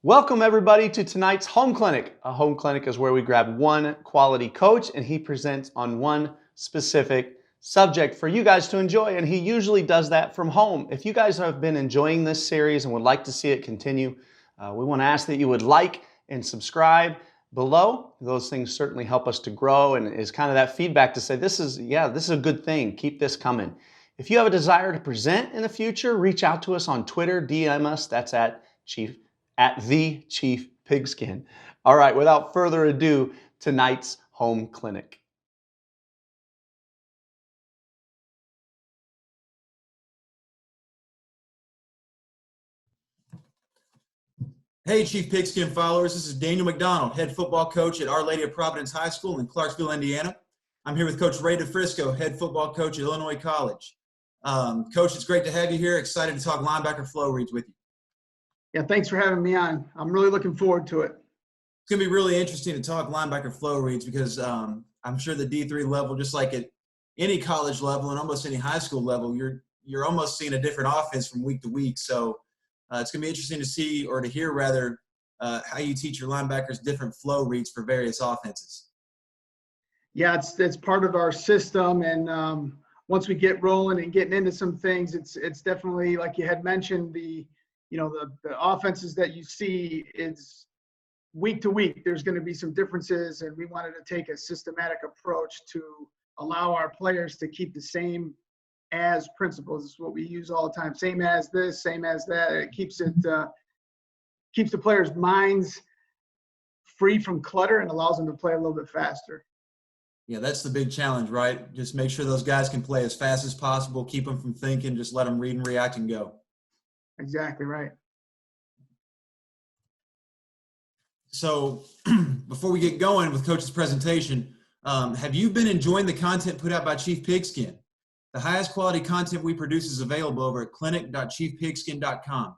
Welcome everybody to tonight's home clinic. A home clinic is where we grab one quality coach and he presents on one specific subject for you guys to enjoy, and he usually does that from home. If you guys have been enjoying this series and would like to see it continue, we want to ask that you would like and subscribe below. Those things certainly help us to grow and is kind of that feedback to say this is a good thing. Keep this coming. If you have a desire to present in the future, reach out to us on Twitter, DM us. That's at the Chief Pigskin. All right, without further ado, tonight's home clinic. Hey, Chief Pigskin followers, this is Daniel McDonald, head football coach at Our Lady of Providence High School in Clarksville, Indiana. I'm here with Coach Ray DeFrisco, head football coach at Illinois College. Coach, it's great to have you here. Excited to talk linebacker flow reads with you. Yeah, thanks for having me on. I'm really looking forward to it. It's going to be really interesting to talk linebacker flow reads because I'm sure the D3 level, just like at any college level and almost any high school level, you're almost seeing a different offense from week to week. So it's going to be interesting to see, or to hear rather, how you teach your linebackers different flow reads for various offenses. Yeah, it's part of our system, and once we get rolling and getting into some things, it's definitely, like you had mentioned, the offenses that you see is week to week. There's going to be some differences, and we wanted to take a systematic approach to allow our players to keep the same as principles. It's what we use all the time. Same as this, same as that. It keeps the players' minds free from clutter and allows them to play a little bit faster. Yeah, that's the big challenge, right? Just make sure those guys can play as fast as possible, keep them from thinking, just let them read and react and go. Exactly right. So before we get going with Coach's presentation, have you been enjoying the content put out by Chief Pigskin? The highest quality content we produce is available over at clinic.chiefpigskin.com.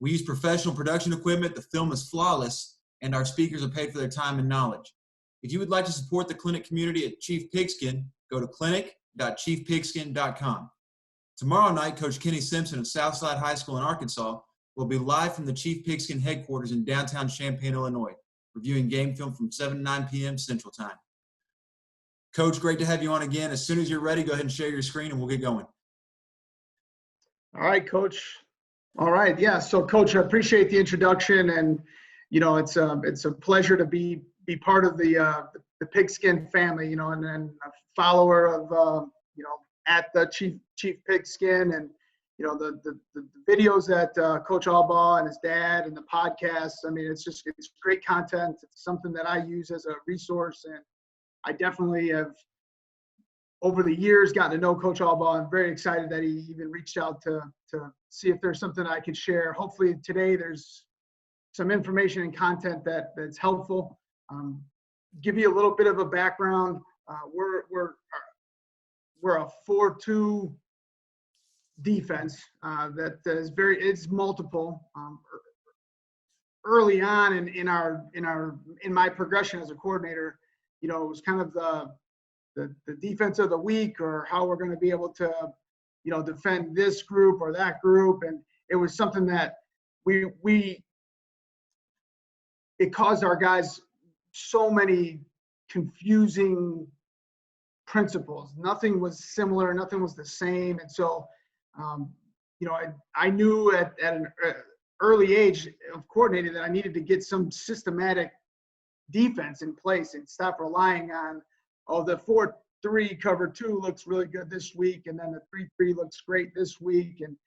We use professional production equipment, the film is flawless, and our speakers are paid for their time and knowledge. If you would like to support the clinic community at Chief Pigskin, go to clinic.chiefpigskin.com. Tomorrow night, Coach Kenny Simpson of Southside High School in Arkansas will be live from the Chief Pigskin headquarters in downtown Champaign, Illinois, reviewing game film from 7 to 9 p.m. Central Time. Coach, great to have you on again. As soon as you're ready, go ahead and share your screen and we'll get going. All right, Coach. All right, yeah. So, Coach, I appreciate the introduction, and it's a pleasure to be part of the Pigskin family. And a follower of at the Chief Pigskin, and the videos that Coach Albaugh and his dad and the podcasts. I mean, it's great content. It's something that I use as a resource, and I definitely have, over the years, gotten to know Coach Albaugh. I'm very excited that he even reached out to see if there's something I could share. Hopefully today there's some information and content that's helpful. Give you a little bit of a background. We're a 4-2 defense that is it's multiple. Early on in my progression as a coordinator, it was kind of the defense of the week, or how we're going to be able to defend this group or that group, and it was something that it caused our guys so many confusing principles. Nothing was similar, nothing was the same, and so I knew at an early age of coordinating that I needed to get some systematic defense in place and stop relying on, the 4-3 cover 2 looks really good this week, and then the 3-3 looks great this week, and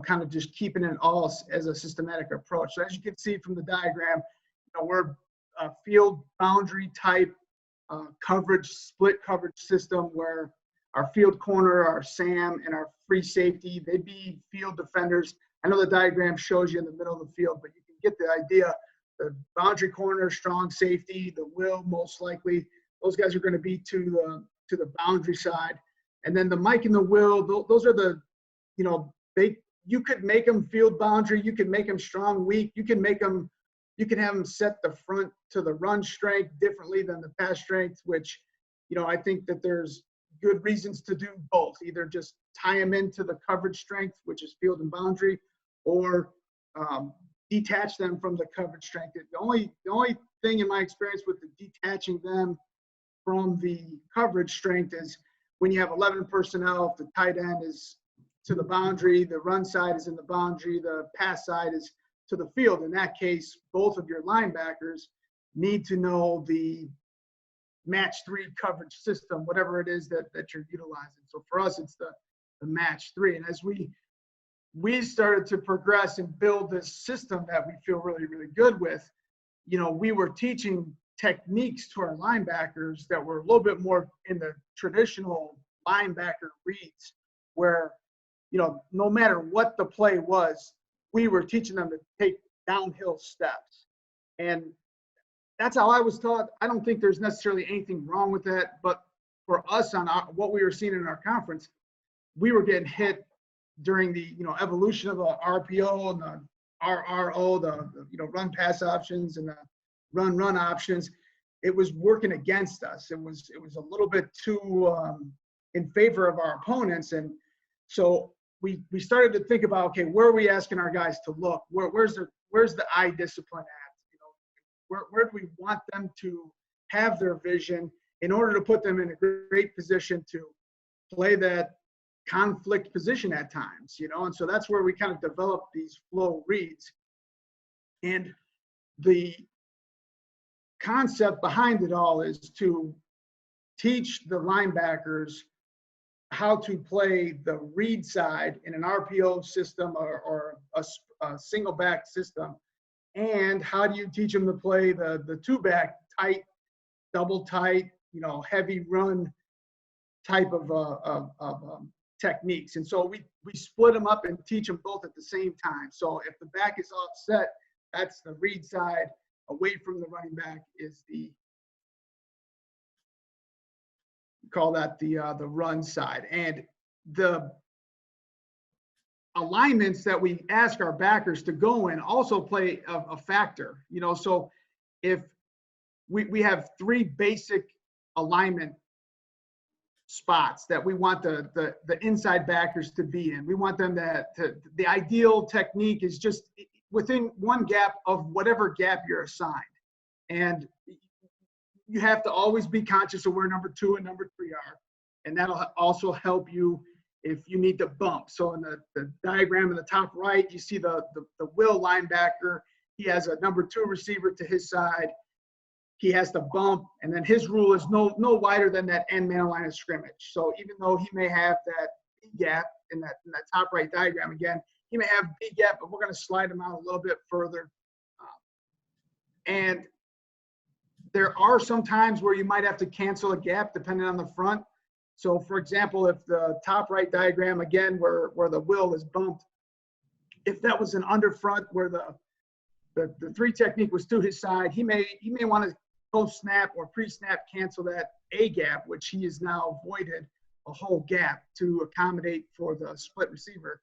kind of just keeping it all as a systematic approach. So as you can see from the diagram, we're a field boundary type coverage, split coverage system, where our field corner, our Sam, and our free safety, they'd be field defenders. I know the diagram shows you in the middle of the field, but you can get the idea. The boundary corner, strong safety, the will, most likely, those guys are going to be to the boundary side. And then the Mike and the Will, those are the, you could make them field boundary, you could make them strong, weak, you can have them set the front to the run strength differently than the pass strength, which, I think that there's good reasons to do both. Either just tie them into the coverage strength, which is field and boundary, or detach them from the coverage strength. The only thing in my experience with the detaching them from the coverage strength is when you have 11 personnel, if the tight end is to the boundary, the run side is in the boundary, the pass side is to the field. In that case, both of your linebackers need to know the match 3 coverage system, whatever it is that you're utilizing. So for us, it's the match 3. And as we started to progress and build this system that we feel really, really good with, we were teaching techniques to our linebackers that were a little bit more in the traditional linebacker reads, where, no matter what the play was, we were teaching them to take downhill steps. And that's how I was taught. I don't think there's necessarily anything wrong with that, but for us on what we were seeing in our conference, we were getting hit during the evolution of the RPO and the RRO, the run pass options and the run options. It was working against us. It was a little bit too in favor of our opponents, and so we started to think about, okay, where are we asking our guys to look? Where's the eye discipline at? Where do we want them to have their vision in order to put them in a great position to play that conflict position at times, and so that's where we kind of developed these flow reads. And the concept behind it all is to teach the linebackers how to play the read side in an RPO system or a single back system, and how do you teach them to play the 2-back tight, double tight, heavy run type of techniques. And so we split them up and teach them both at the same time. So if the back is offset, that's the read side. Away from the running back is call that the run side. And the alignments that we ask our backers to go in also play a factor. So if we have 3 basic alignment spots that we want the inside backers to be in. We want them to the ideal technique is just within one gap of whatever gap you're assigned. And you have to always be conscious of where number 2 and number 3 are. And that'll also help you if you need to bump. So in the diagram in the top right, you see the will linebacker. He has a number 2 receiver to his side. He has to bump, and then his rule is no wider than that end man line of scrimmage. So even though he may have that B gap in that top right diagram again, he may have B gap, but we're going to slide him out a little bit further. And there are some times where you might have to cancel a gap depending on the front. So for example, if the top right diagram again where the will is bumped, if that was an under front where the 3 technique was to his side, he may want to post-snap or pre-snap cancel that A gap, which he has now avoided a whole gap to accommodate for the split receiver.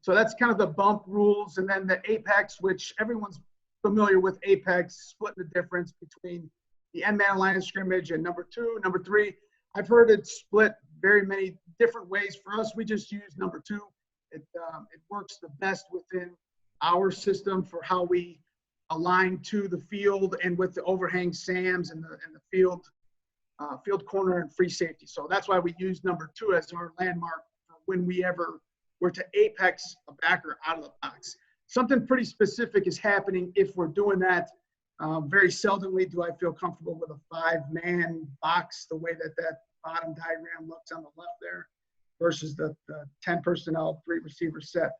So that's kind of the bump rules. And then the apex, which everyone's familiar with apex, splitting the difference between the end man line of scrimmage and number 2, number 3. I've heard it split very many different ways. For us, we just use number 2. It works the best within our system for how we align to the field and with the overhang SAMs and the field corner and free safety. So that's why we use number 2 as our landmark for when we ever were to apex a backer out of the box. Something pretty specific is happening if we're doing that. Very seldomly do I feel comfortable with a 5-man box, the way that bottom diagram looks on the left there, versus the 10 personnel, 3 receiver set.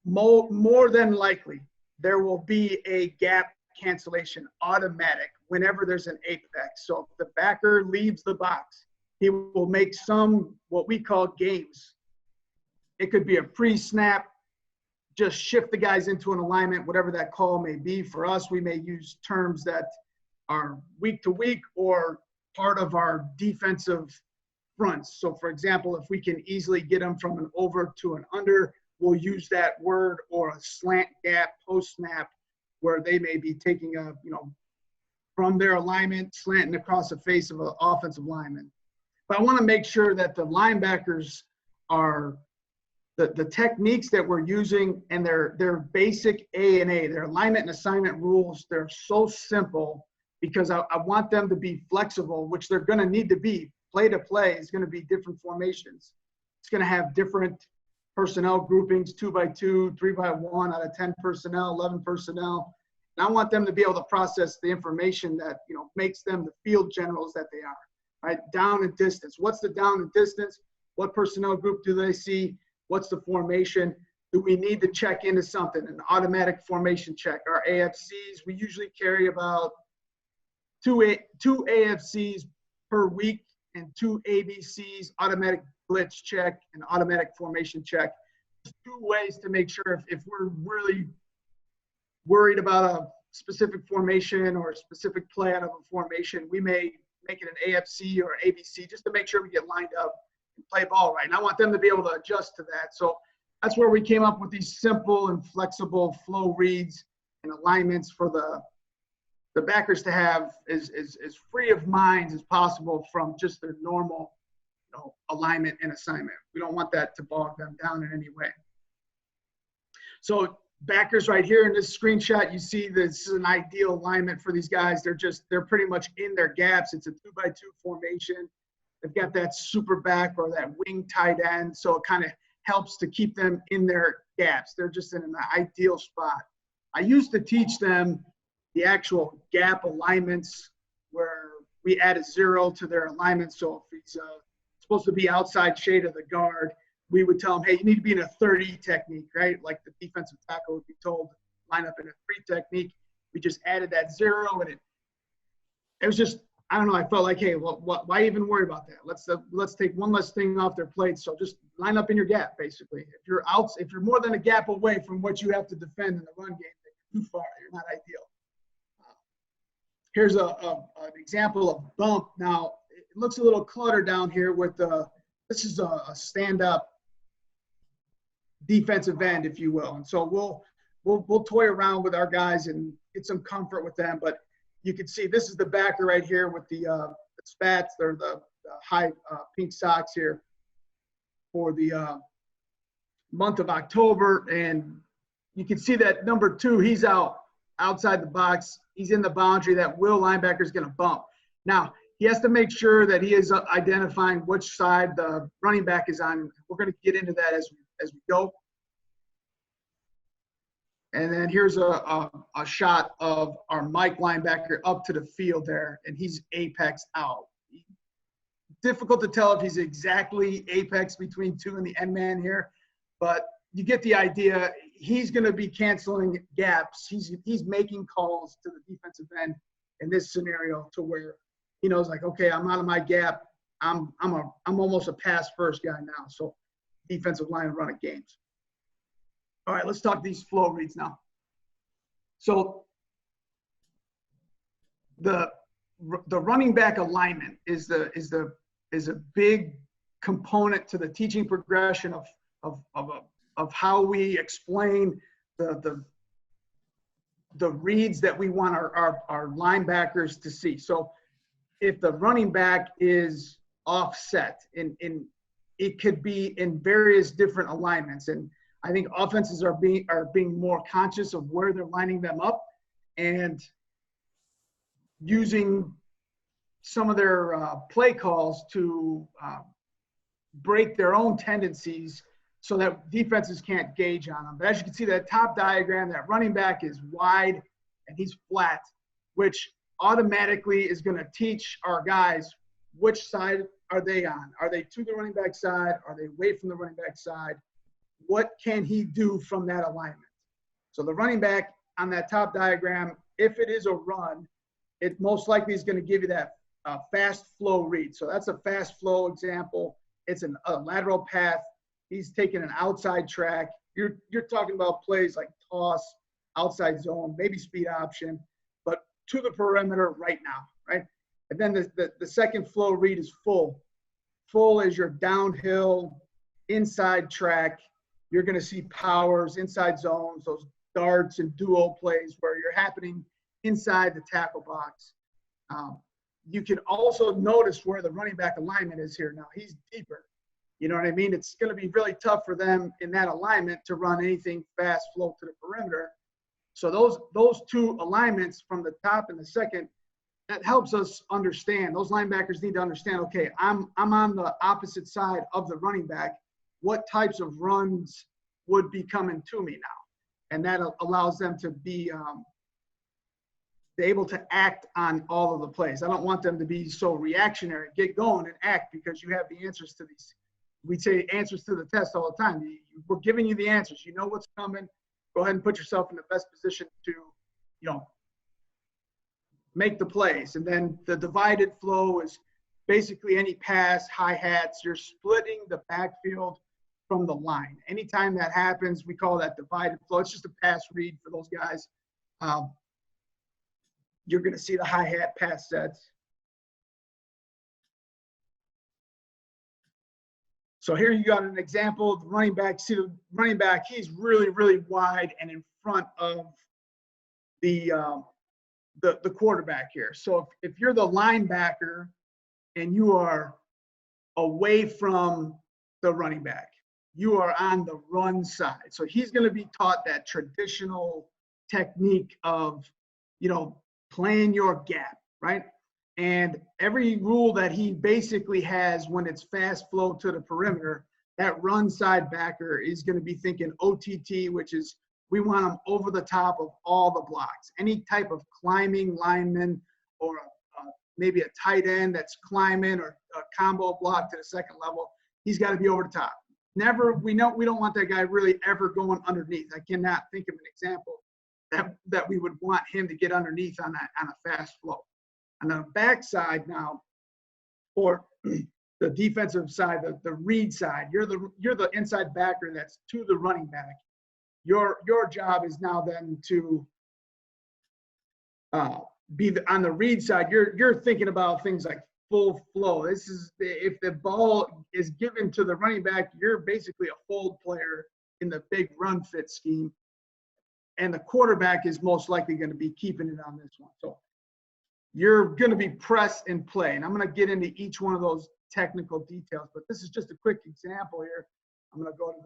More than likely, there will be a gap cancellation automatic whenever there's an apex. So if the backer leaves the box, he will make some what we call games. It could be a pre-snap, just shift the guys into an alignment, whatever that call may be. For us, we may use terms that are week to week or part of our defensive fronts. So for example, if we can easily get them from an over to an under, we'll use that word, or a slant gap post snap where they may be taking from their alignment, slanting across the face of an offensive lineman. But I want to make sure that the linebackers are the techniques that we're using and their basic A&A, their alignment and assignment rules, they're so simple because I want them to be flexible, which they're going to need to be. Play to play is going to be different formations. It's going to have different personnel groupings, 2x2, 3x1 out of 10 personnel, 11 personnel. And I want them to be able to process the information that, you know, makes them the field generals that they are, right? Down and distance. What's the down and distance? What personnel group do they see? What's the formation? Do we need to check into something? An automatic formation check. Our AFCs, we usually carry about two AFCs per week and 2 ABCs, automatic blitz check and automatic formation check. There's 2 ways to make sure if we're really worried about a specific formation or a specific play out of a formation, we may make it an AFC or ABC just to make sure we get lined up and play ball right. And I want them to be able to adjust to that. So that's where we came up with these simple and flexible flow reads and alignments for the backers to have as free of minds as possible from just their normal, you know, alignment and assignment. We don't want that to bog them down in any way. So backers right here in this screenshot, you see this is an ideal alignment for these guys. They're pretty much in their gaps. It's a 2x2 formation. They've got that super back or that wing tight end. So it kind of helps to keep them in their gaps. They're just in an ideal spot. I used to teach them the actual gap alignments where we add a 0 to their alignment. So if he's supposed to be outside shade of the guard, we would tell him, hey, you need to be in a 30 technique, right? Like the defensive tackle would be told to line up in a 3 technique. We just added that 0, and it was just, I don't know, I felt like, hey, well, why even worry about that? Let's take one less thing off their plate. So just line up in your gap, basically. If you're more than a gap away from what you have to defend in the run game, you're too far. You're not ideal. Here's an example of bump. Now, it looks a little cluttered down here with this is a stand-up defensive end, if you will. And so we'll toy around with our guys and get some comfort with them. But you can see this is the backer right here with the spats or the high pink socks here for the month of October. And you can see that number 2, he's outside the box. He's in the boundary. That will linebacker is going to bump. Now, he has to make sure that he is identifying which side the running back is on. We're going to get into that as we go. And then here's a shot of our Mike linebacker up to the field there, and he's apex out. Difficult to tell if he's exactly apex between 2 and the end man here, but you get the idea. He's going to be canceling gaps. He's making calls to the defensive end in this scenario to where he knows, like, okay, I'm out of my gap. I'm almost a pass first guy now. So defensive line and running games. All right, let's talk these flow reads now. So the running back alignment is a big component to the teaching progression of how we explain the reads that we want our linebackers to see. So if the running back is offset, it could be in various different alignments. And I think offenses are being more conscious of where they're lining them up and using some of their play calls to break their own tendencies so that defenses can't gauge on them. But as you can see, that top diagram, that running back is wide and he's flat, which automatically is going to teach our guys which side are they on. Are they to the running back side? Are they away from the running back side? What can he do from that alignment? So the running back on that top diagram, if it is a run, it most likely is going to give you that fast flow read. So that's a fast flow example. It's a lateral path. He's taking an outside track. You're talking about plays like toss, outside zone, maybe speed option, but to the perimeter right now, right? And then the second flow read is full. Full is your downhill, inside track. You're going to see powers, inside zones, those darts and duo plays where you're happening inside the tackle box. You can also notice where the running back alignment is here now. He's deeper. You know what I mean? It's going to be really tough for them in that alignment to run anything fast flow to the perimeter. So those two alignments from the top and the second, that helps us understand. Those linebackers need to understand, okay, I'm on the opposite side of the running back. What types of runs would be coming to me now? And that allows them to be able to act on all of the plays. I don't want them to be so reactionary. Get going and act because you have the answers to these. We say answers to the test all the time. We're giving you the answers. You know what's coming. Go ahead and put yourself in the best position to, make the plays. And then the divided flow is basically any pass, hi-hats. You're splitting the backfield from the line. Anytime that happens, we call that divided flow. It's just a pass read for those guys. You're going to see the hi-hat pass sets. So here you got an example of the running back. See the running back, he's really, really wide and in front of the quarterback here. So if you're the linebacker and you are away from the running back, you are on the run side. So he's going to be taught that traditional technique of, playing your gap, right? And every rule that he basically has when it's fast flow to the perimeter, that run side backer is going to be thinking OTT, which is we want them over the top of all the blocks. Any type of climbing lineman or maybe a tight end that's climbing or a combo block to the second level, he's got to be over the top. Never, we don't want that guy really ever going underneath. I cannot think of an example that we would want him to get underneath on a fast flow. On the back side now, or the defensive side, the read side, you're the inside backer that's to the running back. Your job is now then to be on the read side. You're thinking about things like full flow. This is if the ball is given to the running back, you're basically a hold player in the big run fit scheme, and the quarterback is most likely going to be keeping it on this one. So you're going to be press and play, and I'm going to get into each one of those technical details, but this is just a quick example here. I'm going to go to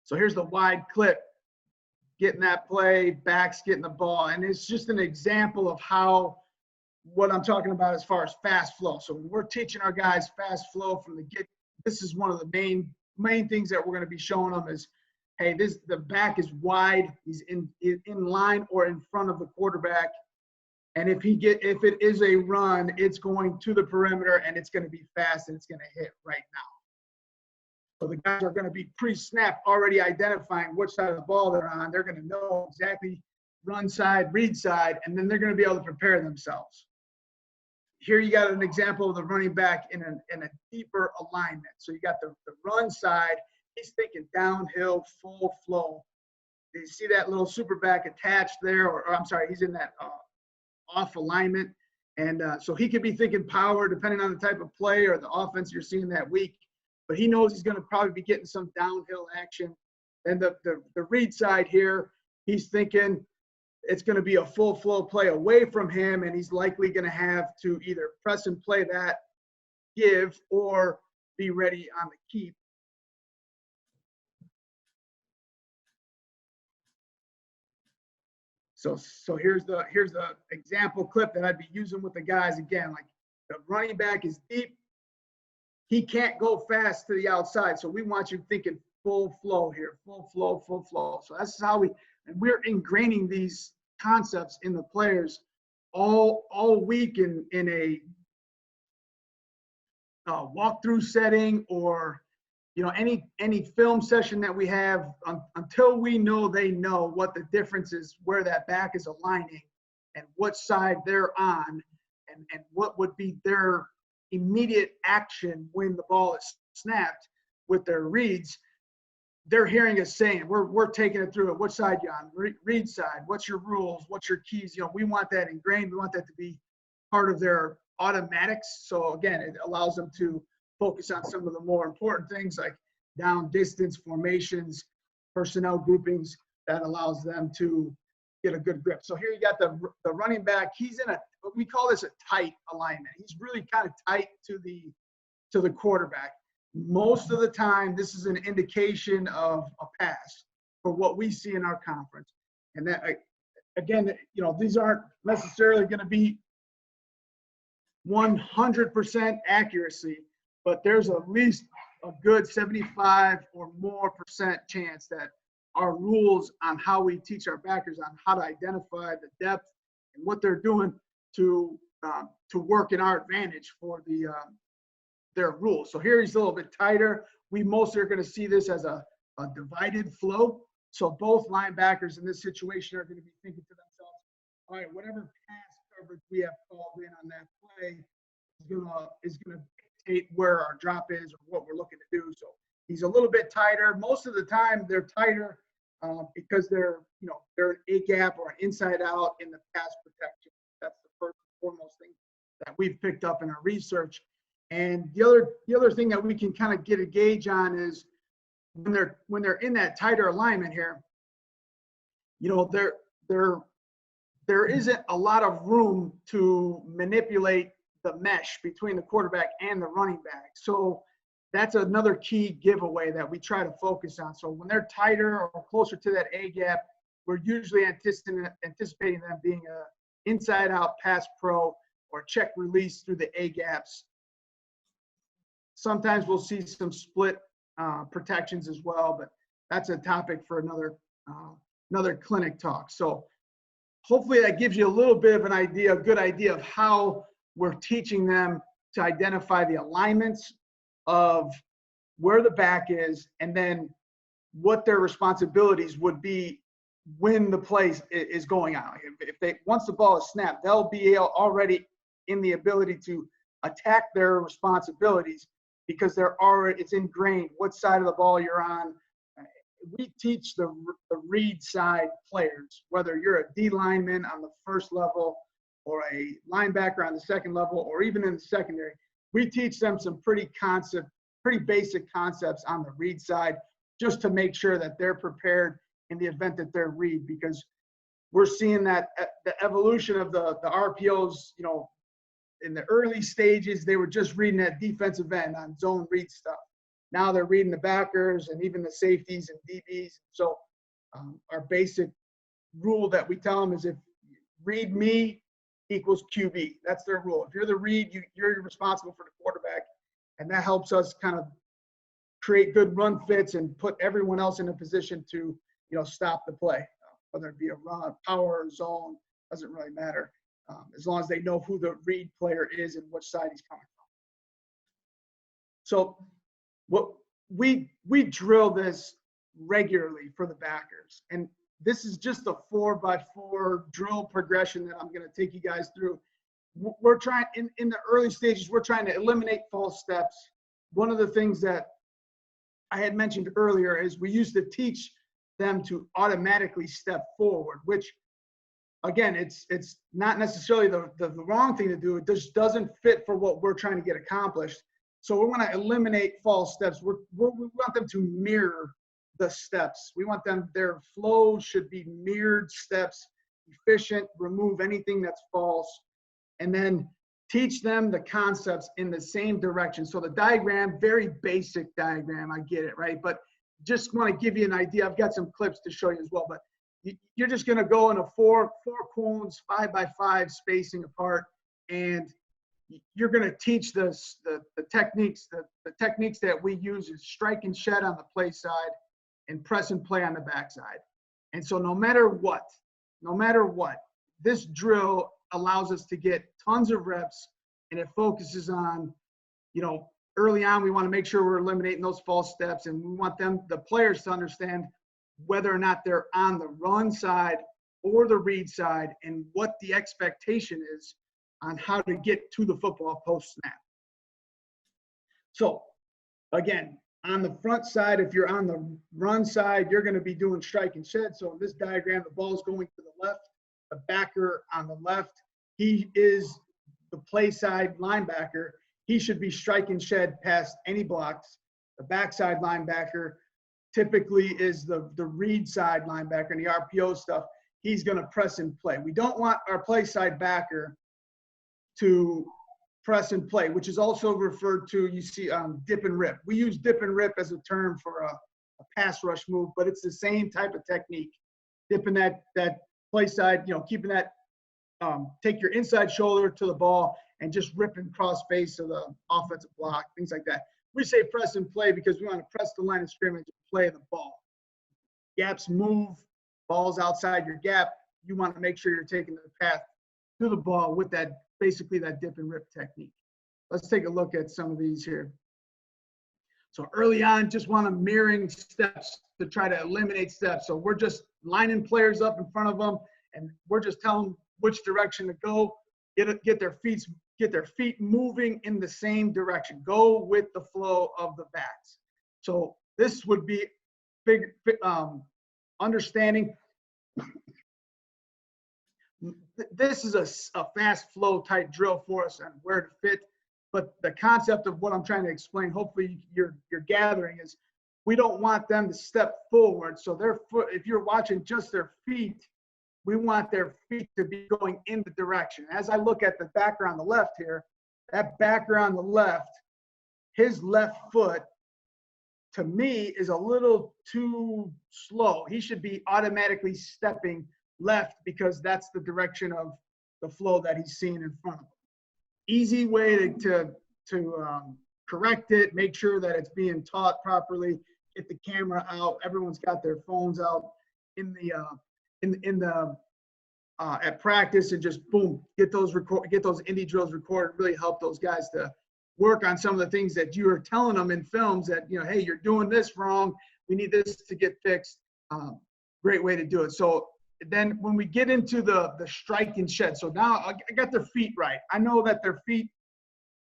so here's the wide clip, getting that play, backs getting the ball, and it's just an example of what I'm talking about as far as fast flow. So when we're teaching our guys fast flow from the get, this is one of the main things that we're going to be showing them is, hey, the back is wide, he's in line or in front of the quarterback, and if it is a run, it's going to the perimeter and it's going to be fast and it's going to hit right now. So the guys are going to be pre-snap already identifying which side of the ball they're on. They're going to know exactly run side, read side, and then they're going to be able to prepare themselves. Here you got an example of the running back in a deeper alignment. So you got the run side. He's thinking downhill, full flow. You see that little super back attached there, or I'm sorry, he's in that off alignment. And so he could be thinking power depending on the type of play or the offense you're seeing that week. But he knows he's going to probably be getting some downhill action. And the read side here, he's thinking it's going to be a full flow play away from him, and he's likely going to have to either press and play that, give, or be ready on the keep. So here's the example clip that I'd be using with the guys again. Like the running back is deep. He can't go fast to the outside. So we want you thinking full flow here, full flow, full flow. So that's how we're ingraining these concepts in the players all week in a walkthrough setting, or any film session that we have, until we know they know what the difference is, where that back is aligning and what side they're on, and what would be their immediate action when the ball is snapped with their reads. They're hearing us saying, we're taking it through it. What side you on? Read side. What's your rules? What's your keys? We want that ingrained. We want that to be part of their automatics. So again, it allows them to focus on some of the more important things like down distance, formations, personnel groupings. That allows them to get a good grip. So here you got the running back. He's in we call this a tight alignment. He's really kind of tight to to the quarterback. Most of the time, this is an indication of a pass for what we see in our conference. And that, again, these aren't necessarily going to be 100% accuracy, but there's at least a good 75 or more % chance that our rules on how we teach our backers on how to identify the depth and what they're doing to work in our advantage for their rules. So here he's a little bit tighter. We mostly are going to see this as a divided flow. So both linebackers in this situation are going to be thinking to themselves, all right, whatever pass coverage we have called in on that play is going to dictate where our drop is or what we're looking to do. So he's a little bit tighter. Most of the time they're tighter because they're an A gap or an inside out in the pass protection. That's the first and foremost thing that we've picked up in our research. And the other thing that we can kind of get a gauge on is when they're in that tighter alignment here, there isn't a lot of room to manipulate the mesh between the quarterback and the running back. So that's another key giveaway that we try to focus on. So when they're tighter or closer to that A gap, we're usually anticipating them being a inside out pass pro or check release through the A gaps. Sometimes we'll see some split protections as well, but that's a topic for another clinic talk. So hopefully that gives you a little bit of a good idea of how we're teaching them to identify the alignments of where the back is and then what their responsibilities would be when the play is going out. Once the ball is snapped, they'll be already in the ability to attack their responsibilities because it's ingrained what side of the ball you're on. We teach the read side players, whether you're a D lineman on the first level or a linebacker on the second level or even in the secondary. We teach them some pretty basic concepts on the read side just to make sure that they're prepared in the event that they're read, because we're seeing that the evolution of the RPOs, in the early stages, they were just reading that defensive end on zone read stuff. Now they're reading the backers and even the safeties and DBs. So our basic rule that we tell them is if read me equals QB. That's their rule. If you're the read, you're responsible for the quarterback. And that helps us kind of create good run fits and put everyone else in a position to, stop the play. Whether it be a run, power, or zone, doesn't really matter. As long as they know who the read player is and which side he's coming from. So what we drill this regularly for the backers. And this is just a 4x4 drill progression that I'm going to take you guys through. We're trying, in the early stages, we're trying to eliminate false steps. One of the things that I had mentioned earlier is we used to teach them to automatically step forward, which, again, it's not necessarily the wrong thing to do. It just doesn't fit for what we're trying to get accomplished. So we want to eliminate false steps. We want them to mirror the steps. We want their flow should be mirrored steps, efficient, remove anything that's false, and then teach them the concepts in the same direction. So the diagram, very basic diagram, I get it, right? But just want to give you an idea. I've got some clips to show you as well, but you're just going to go in a four cones, 5x5 spacing apart, and you're going to teach the techniques. The techniques that we use is strike and shed on the play side and press and play on the backside. And so no matter what, this drill allows us to get tons of reps, and it focuses on, early on, we want to make sure we're eliminating those false steps, and we want the players to understand whether or not they're on the run side or the read side and what the expectation is on how to get to the football post snap. So again, on the front side, if you're on the run side, you're going to be doing strike and shed. So in this diagram, the ball is going to the left, the backer on the left, he is the play side linebacker. He should be strike and shed past any blocks. The backside linebacker typically is the read side linebacker and the RPO stuff. He's going to press and play. We don't want our play side backer to press and play, which is also referred to, you see, dip and rip. We use dip and rip as a term for a pass rush move, but it's the same type of technique. Dipping that play side, keeping that, take your inside shoulder to the ball and just ripping cross face of the offensive block, things like that. We say press and play because we want to press the line of scrimmage and play the ball. Gaps move, balls outside your gap. You want to make sure you're taking the path to the ball with that, basically that dip and rip technique. Let's take a look at some of these here. So early on, just want to mirroring steps to try to eliminate steps. So we're just lining players up in front of them, and we're just telling them which direction to go. Get their feet moving in the same direction. Go with the flow of the backs. So this would be understanding. This is a fast flow type drill for us and where to fit. But the concept of what I'm trying to explain, hopefully you're gathering, is we don't want them to step forward. So their foot, if you're watching just their feet, we want their feet to be going in the direction. As I look at the backer on the left here, that backer on the left, his left foot, to me, is a little too slow. He should be automatically stepping left because that's the direction of the flow that he's seeing in front of him. Easy way to correct it, make sure that it's being taught properly, get the camera out. Everyone's got their phones out at practice, and just boom, get those indie drills recorded. Really help those guys to work on some of the things that you are telling them in films that, hey, you're doing this wrong. We need this to get fixed. Great way to do it. So then when we get into the strike and shed, so now I got their feet right. I know that their feet,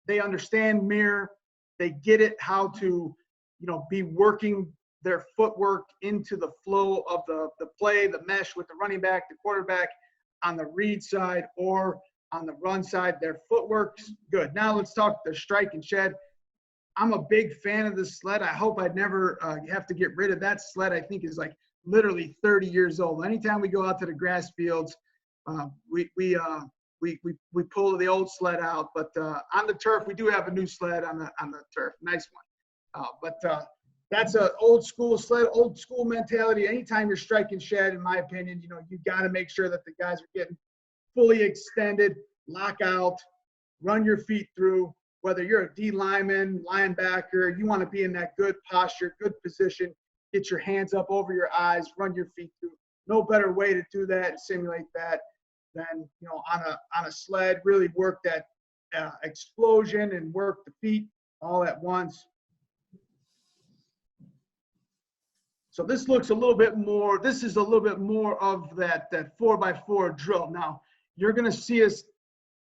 they understand mirror. They get it how to, be working their footwork into the flow of the play, the mesh with the running back, the quarterback on the read side or on the run side. Their footwork's good. Now let's talk the strike and shed. I'm a big fan of this sled. I hope I'd never have to get rid of that sled. I think is like literally 30 years old. Anytime we go out to the grass fields, we pull the old sled out. But on the turf, we do have a new sled on the turf. Nice one. But that's an old school sled, old school mentality. Anytime you're striking shed, in my opinion, you got to make sure that the guys are getting fully extended, lock out, run your feet through. Whether you're a D lineman, linebacker, you want to be in that good posture, good position, get your hands up over your eyes, run your feet through. No better way to do that and simulate that than, on a sled, really work that explosion and work the feet all at once. So this looks a little bit more, this is a little bit more of that 4x4 drill. Now, you're going to see us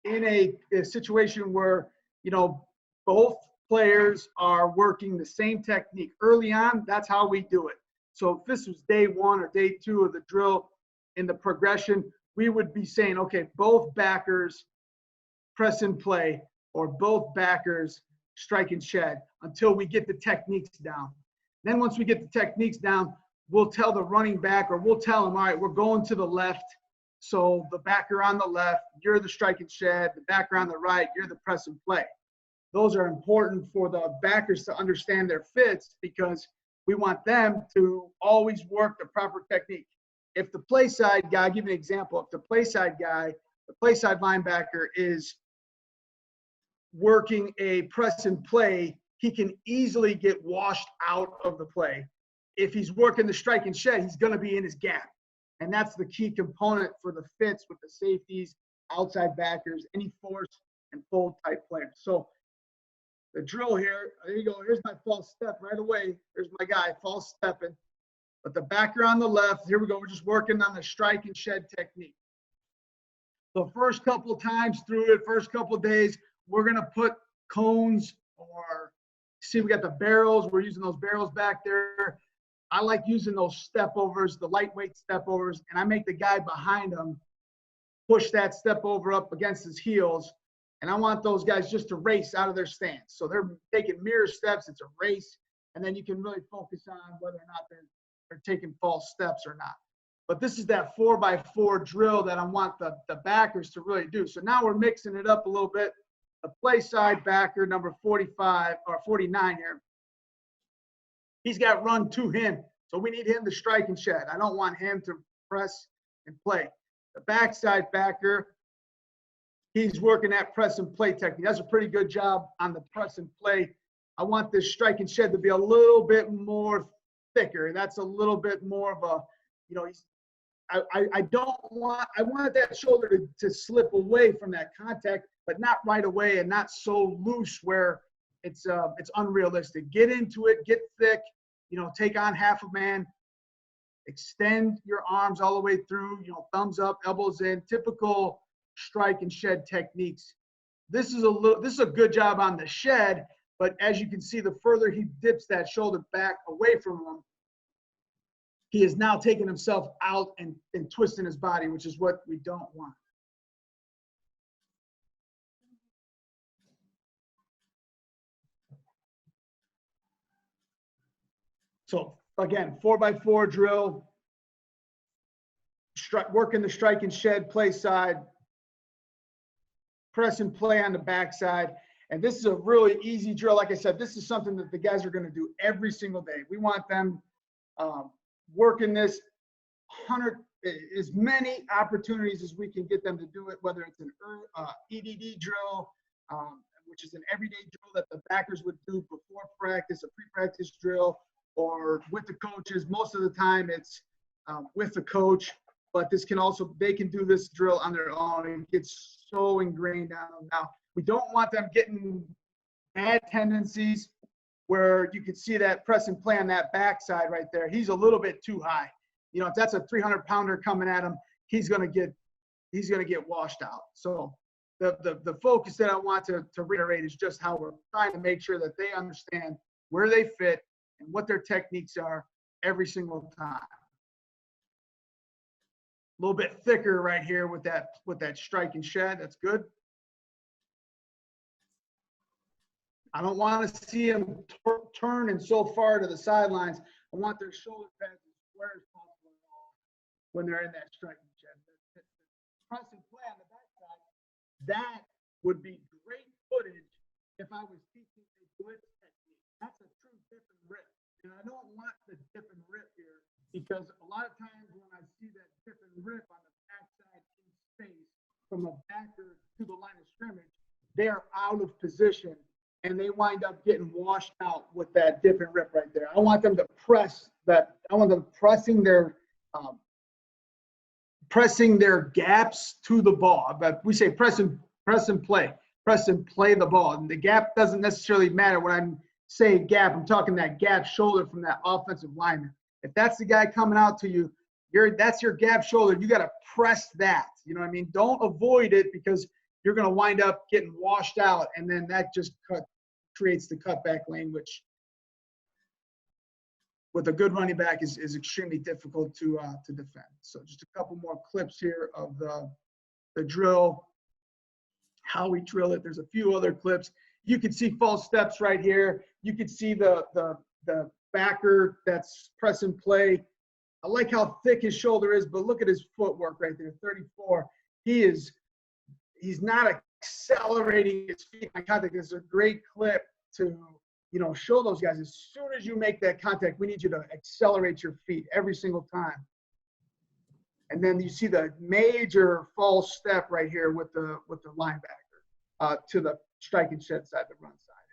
in a situation where, both players are working the same technique. Early on, that's how we do it. So if this was day one or day two of the drill in the progression, we would be saying, okay, both backers press and play, or both backers strike and shed until we get the techniques down. Then once we get the techniques down, we'll tell the running back, or we'll tell him, all right, we're going to the left. So the backer on the left, you're the strike and shed. The backer on the right, you're the press and play. Those are important for the backers to understand their fits, because we want them to always work the proper technique. If the play side guy, I'll give you an example. If the play side guy, the play side linebacker is working a press and play, he can easily get washed out of the play. If he's working the strike and shed, he's going to be in his gap. And that's the key component for the fits with the safeties, outside backers, any force and fold type players. So the drill here, there you go. Here's my false step right away. There's my guy false stepping. But the backer on the left, here we go. We're just working on the strike and shed technique. So first couple of times through it, first couple of days, we're going to put cones, or see, we got the barrels. We're using those barrels back there. I like using those step overs, the lightweight step overs, and I make the guy behind him push that step over up against his heels. And I want those guys just to race out of their stance. So they're taking mirror steps. It's a race. And then you can really focus on whether or not they're taking false steps or not. But this is that 4x4 drill that I want the backers to really do. So now we're mixing it up a little bit. the play side backer, number 45 or 49 here, he's got run to him. So we need him to strike and shed. I don't want him to press and play. The backside backer, he's working that press and play technique. That's a pretty good job on the press and play. I want this strike and shed to be a little bit more thicker. That's a little bit more of a, you know, I want that shoulder to slip away from that contact, but not right away and not so loose where it's unrealistic. Get into it, get thick, you know, take on half a man, extend your arms all the way through, you know, thumbs up, elbows in, typical strike and shed techniques. This is a good job on the shed, but as you can see, the further he dips that shoulder back away from him, he is now taking himself out and twisting his body, which is what we don't want. So again, 4x4 drill, working the strike and shed play side, press and play on the backside. And this is a really easy drill. Like I said, this is something that the guys are going to do every single day. We want them working this as many opportunities as we can get them to do it, whether it's an EDD drill, which is an everyday drill that the backers would do before practice, a pre-practice drill, or with the coaches. Most of the time it's with the coach, but this can also, they can do this drill on their own. It gets so ingrained on them. Now, we don't want them getting bad tendencies where you can see that press and play on that backside right there. He's a little bit too high. You know, if that's a 300-pounder coming at him, he's gonna get washed out. So the focus that I want to reiterate is just how we're trying to make sure that they understand where they fit and what their techniques are every single time. A little bit thicker right here with that strike and shed. That's good. I don't want to see them turning so far to the sidelines. I want their shoulder pads as square as possible when they're in that strike and shed. The press and play on the backside, that would be great footage if I was teaching a blitz technique. That's a true dip and rip. And I don't want the dip and rip here because a lot of times when I see that dip and rip on the backside in space from the backer to the line of scrimmage, they are out of position and they wind up getting washed out with that dip and rip right there. I want them to press that. I want them pressing their gaps to the ball. But we say press and play the ball. And the gap doesn't necessarily matter when I'm saying gap. I'm talking that gap shoulder from that offensive lineman. If that's the guy coming out to you, that's your gap shoulder. You got to press that. You know what I mean? Don't avoid it because you're going to wind up getting washed out, and then that just creates the cutback lane, which with a good running back is extremely difficult to defend. So just a couple more clips here of the drill, how we drill it. There's a few other clips. You can see false steps right here. You can see the backer that's press and play. I like how thick his shoulder is, but look at his footwork right there, 34. He's not accelerating his feet on contact. This is a great clip to, you know, show those guys as soon as you make that contact, we need you to accelerate your feet every single time. And then you see the major false step right here with the linebacker to the strike and shed side, the run side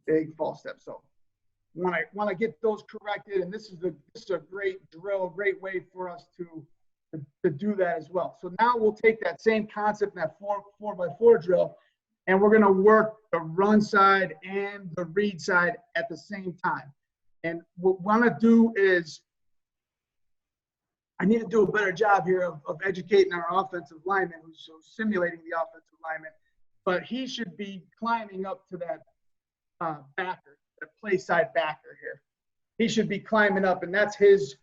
here. Big false step. So want to get those corrected, and this is a great drill, great way for us to do that as well. So now we'll take that same concept, that 4x4 drill, and we're going to work the run side and the read side at the same time. And what we want to do is, I need to do a better job here of educating our offensive lineman who's simulating the offensive lineman, but he should be climbing up to that backer, the play side backer here. He should be climbing up, and that's his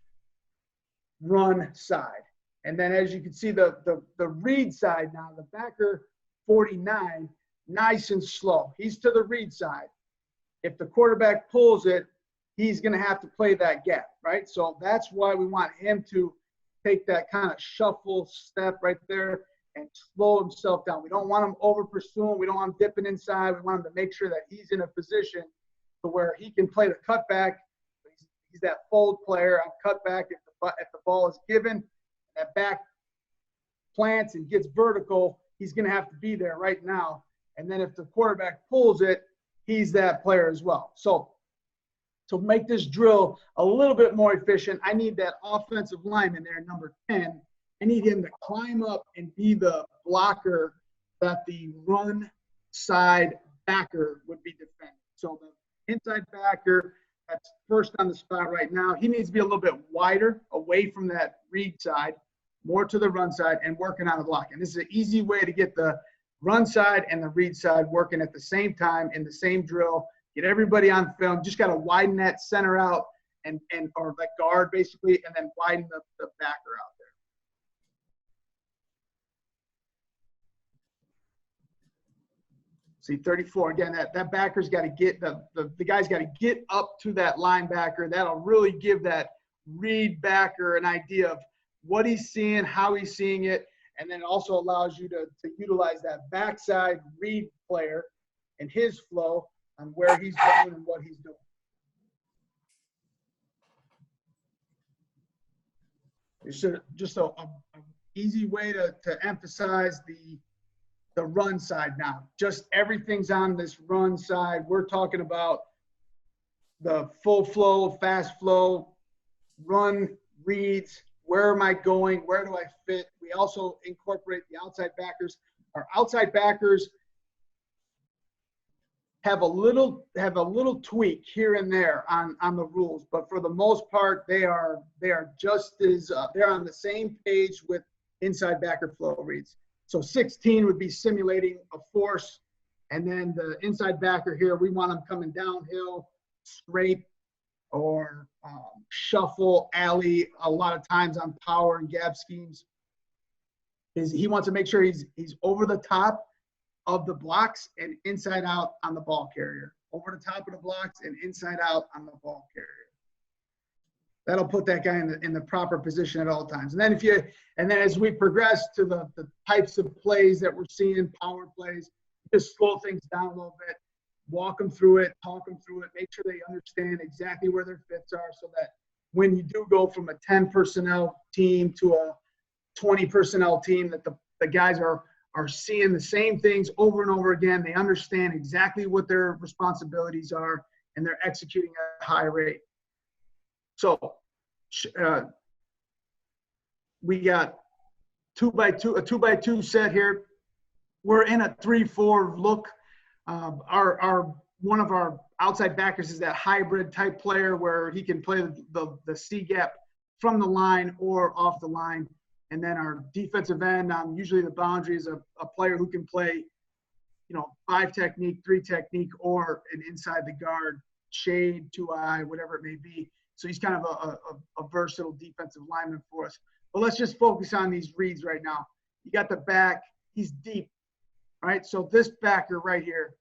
run side. And then as you can see, the read side now, the backer 49, nice and slow. He's to the read side. If the quarterback pulls it, he's going to have to play that gap, right? So that's why we want him to take that kind of shuffle step right there. and slow himself down. We don't want him over pursuing. We don't want him dipping inside. We want him to make sure that he's in a position to where he can play the cutback. He's that fold player on cutback. If the ball is given, that back plants and gets vertical, he's going to have to be there right now. And then if the quarterback pulls it, he's that player as well. So to make this drill a little bit more efficient, I need that offensive lineman there, number 10. I need him to climb up and be the blocker that the run side backer would be defending. So the inside backer that's first on the spot right now, he needs to be a little bit wider away from that read side, more to the run side, and working on the block. And this is an easy way to get the run side and the read side working at the same time in the same drill. Get everybody on film. Just got to widen that center out and or that guard basically, and then widen the backer out there. See 34 again. That backer's got to get the guy's got to get up to that linebacker. That'll really give that read backer an idea of what he's seeing, how he's seeing it, and then it also allows you to utilize that backside read player and his flow on where he's going and what he's doing. It's just a easy way to emphasize the run side now. Just everything's on this run side. We're talking about the full flow, fast flow, run, reads. Where am I going? Where do I fit? We also incorporate the outside backers. Our outside backers have a little tweak here and there on the rules, but for the most part, they are just as they're on the same page with inside backer flow reads. So 16 would be simulating a force, and then the inside backer here, we want them coming downhill, straight, or shuffle, alley. A lot of times on power and gap schemes, he wants to make sure he's over the top of the blocks and inside out on the ball carrier. Over the top of the blocks and inside out on the ball carrier. That'll put that guy in the proper position at all times. And then as we progress to the types of plays that we're seeing, power plays, just slow things down a little bit, walk them through it, talk them through it, make sure they understand exactly where their fits are so that when you do go from a 10 personnel team to a 20 personnel team, that the guys are seeing the same things over and over again. They understand exactly what their responsibilities are, and they're executing at a high rate. So we got a 2x2 set here. We're in a 3-4 look. One of our outside backers is that hybrid type player where he can play the C gap from the line or off the line. And then our defensive end, usually the boundary is a player who can play, 5 technique, 3 technique, or an inside the guard, shade, 2-eye, whatever it may be. So he's kind of a versatile defensive lineman for us. But let's just focus on these reads right now. You got the back. He's deep, right? So this backer right here,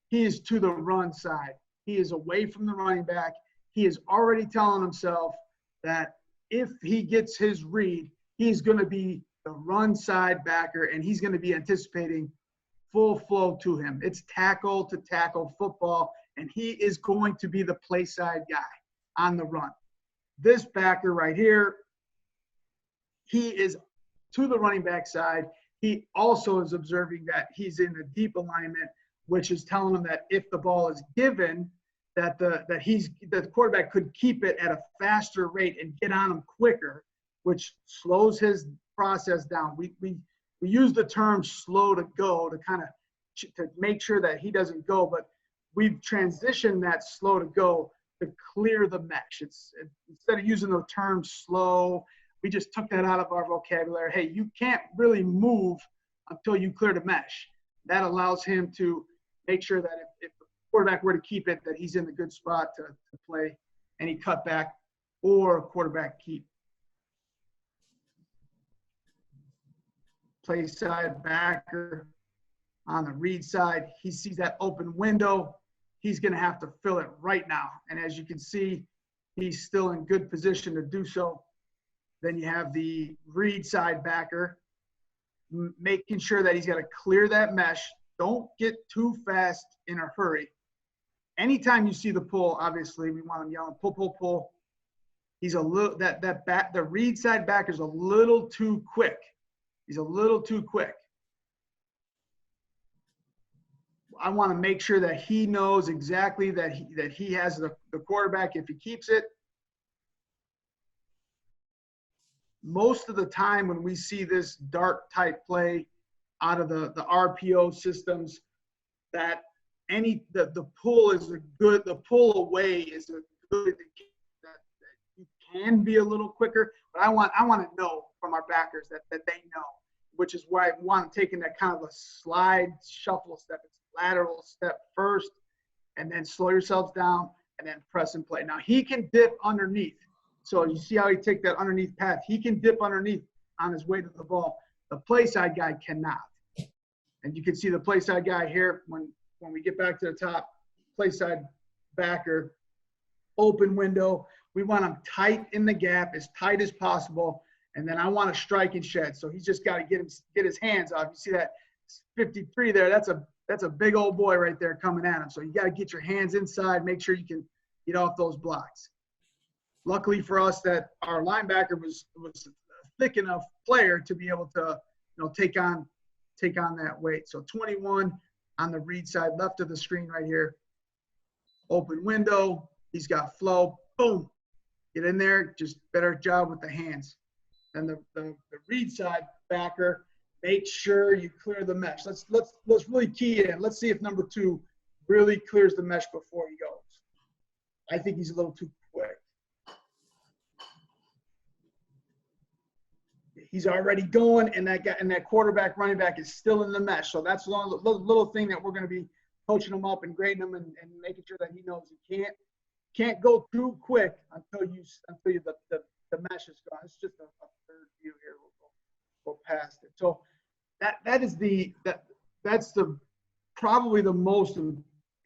he is to the run side. He is away from the running back. He is already telling himself that if he gets his read, he's going to be the run side backer, and he's going to be anticipating full flow to him. It's tackle to tackle football, and he is going to be the play side guy on the run. This backer right here, he is to the running back side. He also is observing that he's in a deep alignment, which is telling him that if the ball is given, that the quarterback could keep it at a faster rate and get on him quicker, which slows his process down. We use the term slow to go to kind of to make sure that he doesn't go, but we've transitioned that slow to go to clear the mesh. Instead of using the term slow, we just took that out of our vocabulary. Hey, you can't really move until you clear the mesh. That allows him to make sure that if the quarterback were to keep it, that he's in the good spot to play any cutback or quarterback keep. Play side backer on the read side. He sees that open window. He's going to have to fill it right now. And as you can see, he's still in good position to do so. Then you have the read side backer. making sure that he's got to clear that mesh. Don't get too fast in a hurry. Anytime you see the pull, obviously we want him yelling, pull, pull, pull. He's a little, the read side backer's a little too quick. He's a little too quick. I want to make sure that he knows exactly that he has the quarterback if he keeps it. Most of the time when we see this dart type play out of the RPO systems, that the pull is the pull away is a good indication that you can be a little quicker. But I want to know from our backers that they know, which is why I want to take in that kind of a slide shuffle step. It's lateral step first, and then slow yourselves down, and then press and play. Now he can dip underneath. So you see how he take that underneath path. He can dip underneath on his way to the ball. The play side guy cannot. And you can see the play side guy here when we get back to the top. Play side backer, open window. We want him tight in the gap, as tight as possible. And then I want to strike and shed. So he's just got to get his hands off. You see that 53 there? That's a big old boy right there coming at him. So you got to get your hands inside, make sure you can get off those blocks. Luckily for us that our linebacker was a thick enough player to be able to, take on that weight. So 21 on the read side, left of the screen right here. Open window. He's got flow. Boom. Get in there. Just better job with the hands. And the read side backer, make sure you clear the mesh. Let's really key in. Let's see if number 2 really clears the mesh before he goes. I think he's a little too quick. He's already going, and that quarterback, running back is still in the mesh. So that's one little thing that we're going to be coaching him up and grading him and making sure that he knows he can't go too quick until the mesh is gone. It's just a third view here. We'll go past it. So that's probably the most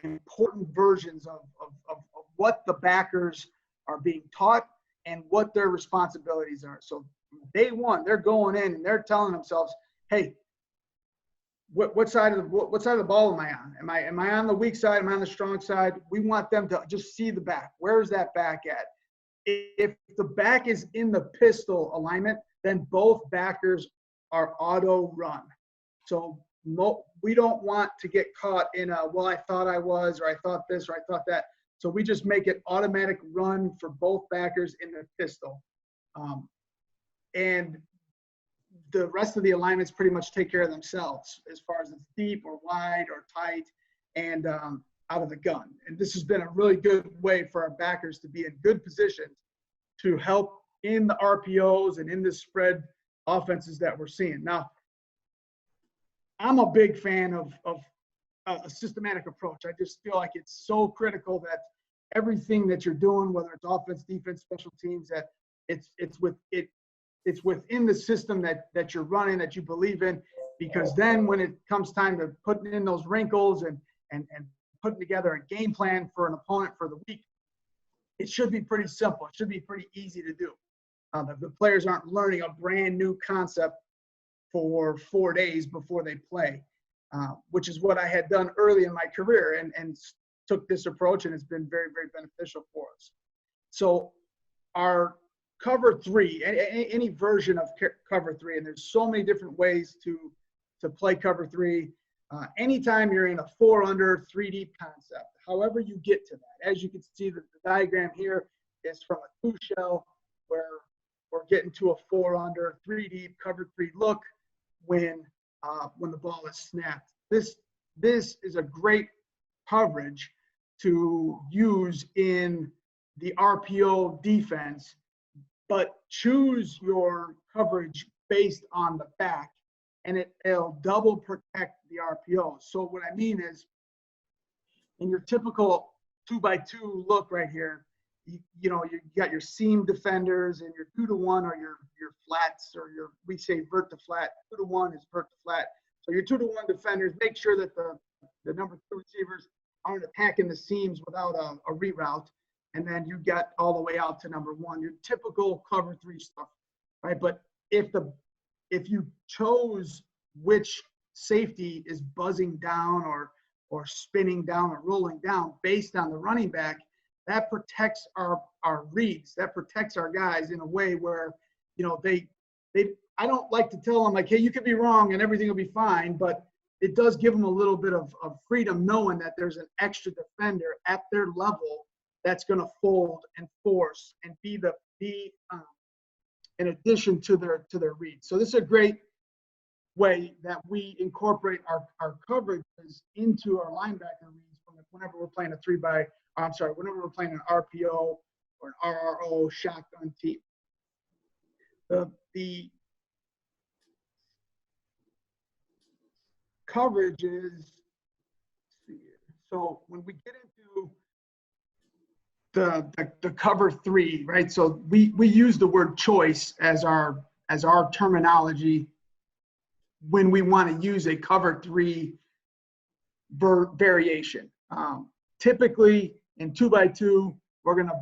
important versions of what the backers are being taught and what their responsibilities are. So day one, they're going in and they're telling themselves, "Hey, what side of the ball am I on? Am I on the weak side? Am I on the strong side?" We want them to just see the back. Where's that back at? If the back is in the pistol alignment, then both backers are auto run. So we don't want to get caught in I thought I was, or I thought this, or I thought that. So we just make it automatic run for both backers in the pistol. And the rest of the alignments pretty much take care of themselves as far as it's deep or wide or tight and out of the gun. And this has been a really good way for our backers to be in good positions to help in the RPOs and in the spread offenses that we're seeing. Now, I'm a big fan of a systematic approach. I just feel like it's so critical that everything that you're doing, whether it's offense, defense, special teams, that it's within the system that you're running, that you believe in, because then when it comes time to putting in those wrinkles and putting together a game plan for an opponent for the week, it should be pretty simple. It should be pretty easy to do. The players aren't learning a brand new concept for 4 days before they play, which is what I had done early in my career and took this approach, and it's been very, very beneficial for us. So our cover 3, any version of cover 3, and there's so many different ways to play cover 3. Anytime you're in a 4 under, 3 deep concept, however you get to that. As you can see, the diagram here is from a 2 shell where we're getting to a 4 under, 3 deep, cover 3 look when the ball is snapped. This is a great coverage to use in the RPO defense, but choose your coverage based on the back, and it'll double protect the RPO. So what I mean is, in your typical 2x2 look right here, you got your seam defenders and your 2-to-1 or your flats, or we say vert to flat. 2-to-1 is vert to flat. So your 2-to-1 defenders, make sure that the number 2 receivers aren't attacking the seams without a reroute. And then you get all the way out to number 1, your typical cover 3 stuff, right? But if you chose which safety is buzzing down or spinning down or rolling down based on the running back. That protects our reads. That protects our guys in a way where, you know, I don't like to tell them, like, hey, you could be wrong and everything will be fine, but it does give them a little bit of freedom knowing that there's an extra defender at their level that's going to fold and force and be in addition to their read. So this is a great way that we incorporate our coverages into our linebacker reads whenever we're playing whenever we're playing an RPO or an RRO shotgun team. The coverage is, so when we get into the cover three, right? So we use the word choice as our terminology when we want to use a cover three variation. Typically in 2x2, we're going to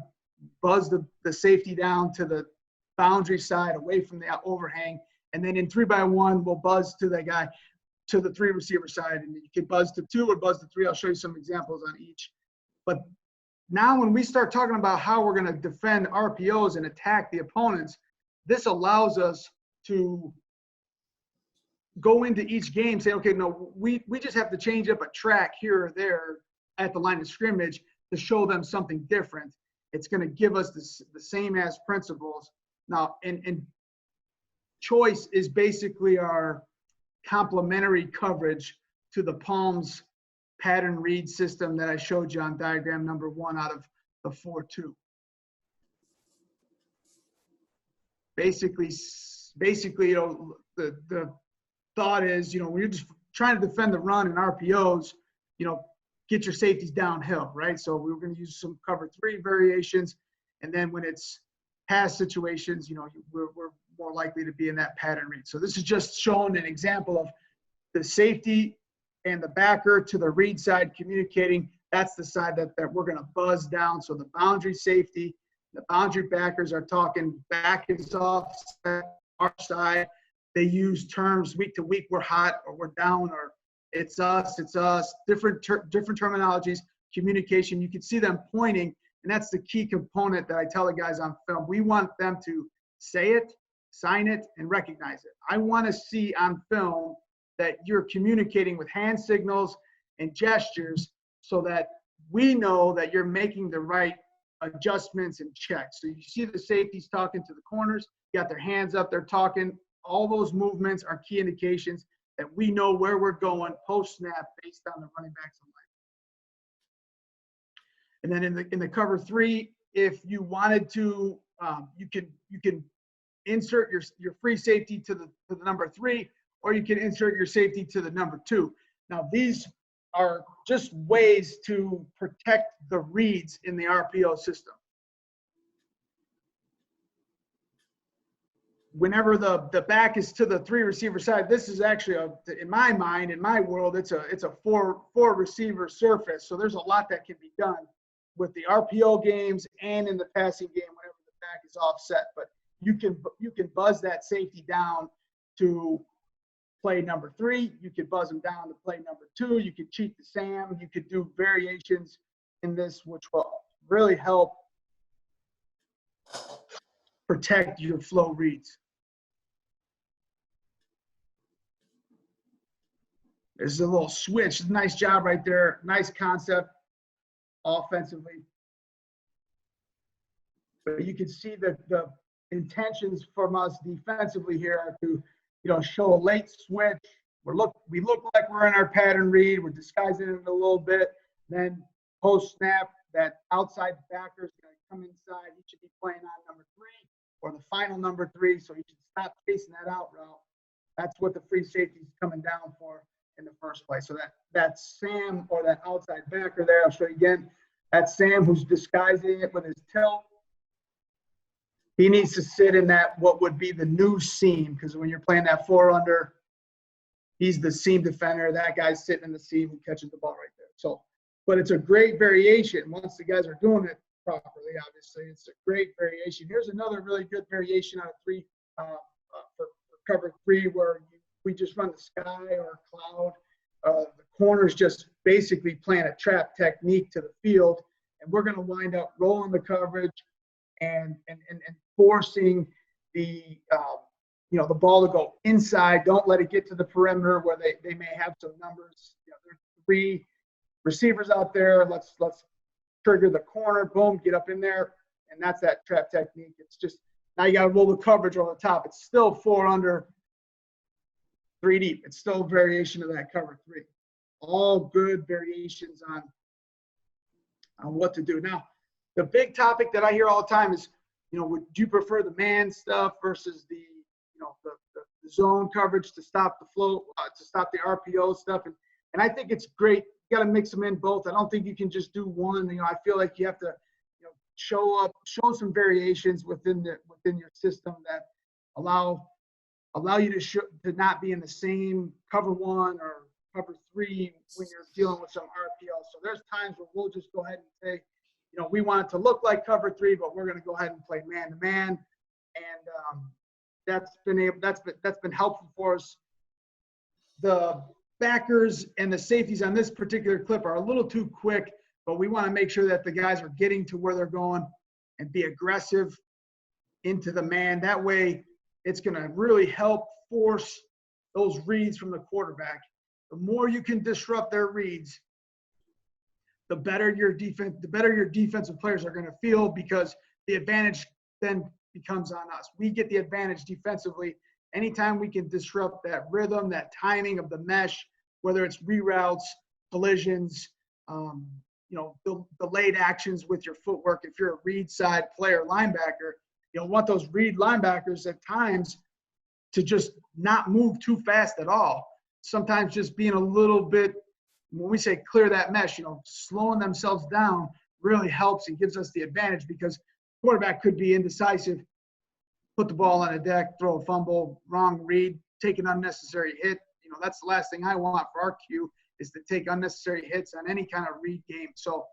buzz the safety down to the boundary side away from the overhang. And then in 3x1, we'll buzz to the guy to the 3 receiver side. And you can buzz to 2 or buzz to 3. I'll show you some examples on each. But now when we start talking about how we're going to defend RPOs and attack the opponents, this allows us to go into each game, say, okay, no, we just have to change up a track here or there at the line of scrimmage to show them something different. It's going to give us the same as principles. Now, and choice is basically our complementary coverage to the Palms pattern read system that I showed you on diagram number 1 out of the 4-2. Basically, you know, the thought is, you know, when you're just trying to defend the run and RPOs, you know, get your safeties downhill, right? So we were going to use some cover 3 variations. And then when it's pass situations, you know, we're more likely to be in that pattern read. So this is just showing an example of the safety and the backer to the read side communicating. That's the side that we're going to buzz down. So the boundary safety, the boundary backers are talking back is off, our side. They use terms week to week, we're hot or we're down or it's us, different terminologies, communication. You can see them pointing, and that's the key component that I tell the guys on film. We want them to say it, sign it, and recognize it. I want to see on film that you're communicating with hand signals and gestures so that we know that you're making the right adjustments and checks. So you see the safeties talking to the corners, got their hands up, they're talking. All those movements are key indications that we know where we're going post-snap based on the running backs and then in the cover 3, if you wanted to, you can insert your free safety to the number 3, or you can insert your safety to the number 2. Now these are just ways to protect the reads in the RPO system. Whenever the back is to the 3 receiver side, this is actually in my mind, in my world, it's a four receiver surface. So there's a lot that can be done with the RPO games and in the passing game whenever the back is offset. But you can buzz that safety down to play number 3. You could buzz them down to play number 2. You could cheat the Sam. You could do variations in this, which will really help protect your flow reads. There's a little switch. Nice job right there. Nice concept offensively. But you can see that the intentions from us defensively here are to, you know, show a late switch. We look like we're in our pattern read. We're disguising it a little bit. Then post snap, that outside backer is going to come inside. He should be playing on number 3 or the final number 3. So you should stop chasing that out route. That's what the free safety is coming down for in the first place. So that Sam or that outside backer there, I'll show you again. That's Sam who's disguising it with his tilt. He needs to sit in that what would be the new seam, because when you're playing that 4 under, he's the seam defender. That guy's sitting in the seam and catching the ball right there. So, but it's a great variation once the guys are doing it properly. Obviously, it's a great variation. Here's another really good variation out of 3 for cover 3 where we just run the sky or cloud. The corners just basically playing a trap technique to the field, and we're going to wind up rolling the coverage and forcing the the ball to go inside. Don't let it get to the perimeter where they may have some numbers. There's 3 receivers out there. Let's trigger the corner. Boom, get up in there, and that's that trap technique. It's just now you got to roll the coverage over the top. It's still 4 under, 3 deep. It's still a variation of that cover 3. All good variations on what to do. Now, the big topic that I hear all the time is, would you prefer the man stuff versus the zone coverage to stop the flow, to stop the RPO stuff? And I think it's great. You got to mix them in both. I don't think you can just do one. I feel like you have to, show some variations within your system that allow you to not be in the same cover 1 or cover 3 when you're dealing with some RPO. So there's times where we'll just go ahead and say, we want it to look like cover 3, but we're going to go ahead and play man to man, and that's been helpful for us. The backers and the safeties on this particular clip are a little too quick, but we want to make sure that the guys are getting to where they're going and be aggressive into the man. That way, it's going to really help force those reads from the quarterback. The more you can disrupt their reads, the better your defensive players are going to feel, because the advantage then becomes on us. We get the advantage defensively anytime we can disrupt that rhythm, that timing of the mesh, whether it's reroutes, collisions, delayed actions with your footwork. If you're a read side player, linebacker, you'll want those read linebackers at times to just not move too fast at all. Sometimes just being a little bit, when we say clear that mesh, slowing themselves down really helps and gives us the advantage, because quarterback could be indecisive, put the ball on a deck, throw a fumble, wrong read, take an unnecessary hit. That's the last thing I want for our Q, is to take unnecessary hits on any kind of read game. So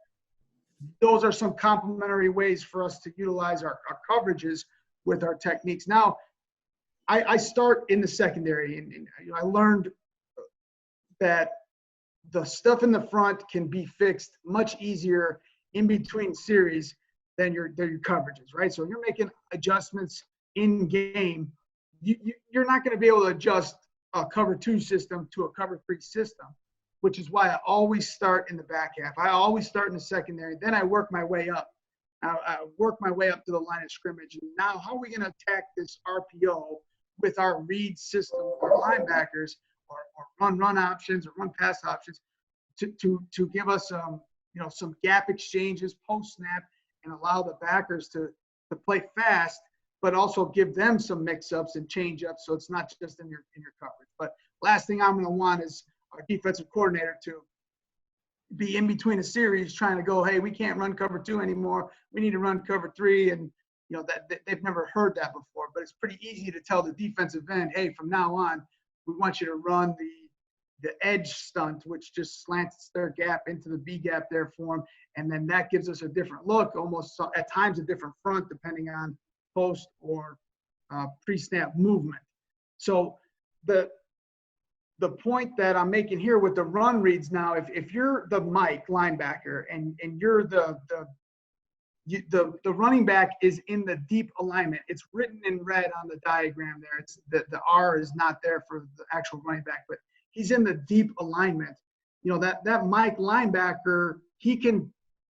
those are some complementary ways for us to utilize our coverages with our techniques. Now, I start in the secondary, and I learned that the stuff in the front can be fixed much easier in between series than your coverages, right? So you're making adjustments in game. You're not going to be able to adjust a cover 2 system to a cover 3 system, which is why I always start in the back half. I always start in the secondary. Then I work my way up. I work my way up to the line of scrimmage. And now how are we going to attack this RPO with our read system, our linebackers, or run options or run pass options to give us some gap exchanges post snap and allow the backers to play fast, but also give them some mix-ups and change-ups, so it's not just in your coverage. But last thing I'm going to want is our defensive coordinator to be in between a series trying to go, hey, we can't run cover 2 anymore. We need to run cover 3, and that they've never heard that before. But it's pretty easy to tell the defensive end, hey, from now on, we want you to run the edge stunt, which just slants their gap into the B gap there for them, and then that gives us a different look, almost at times a different front, depending on post or pre-snap movement. So the point that I'm making here with the run reads now, if you're the Mike linebacker and you're the running back is in the deep alignment, it's written in red on the diagram there. It's the R is not there for the actual running back, but he's in the deep alignment. That Mike linebacker, he can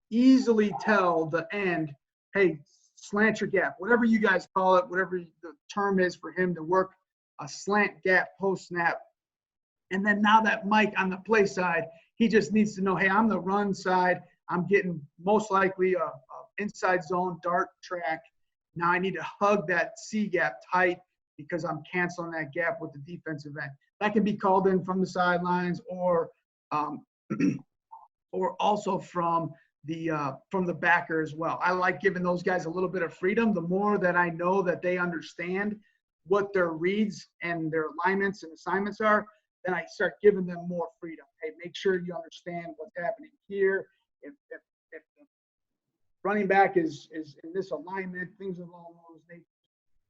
easily tell the end, hey, slant your gap, whatever you guys call it, whatever the term is for him to work a slant gap post snap. And then now that Mike on the play side, he just needs to know, hey, I'm the run side. I'm getting most likely a inside zone dart track. Now I need to hug that C gap tight because I'm canceling that gap with the defensive end. That can be called in from the sidelines or also from the backer as well. I like giving those guys a little bit of freedom. The more that I know that they understand what their reads and their alignments and assignments are, then I start giving them more freedom. Hey, make sure you understand what's happening here. If the running back is in this alignment, things along those nature,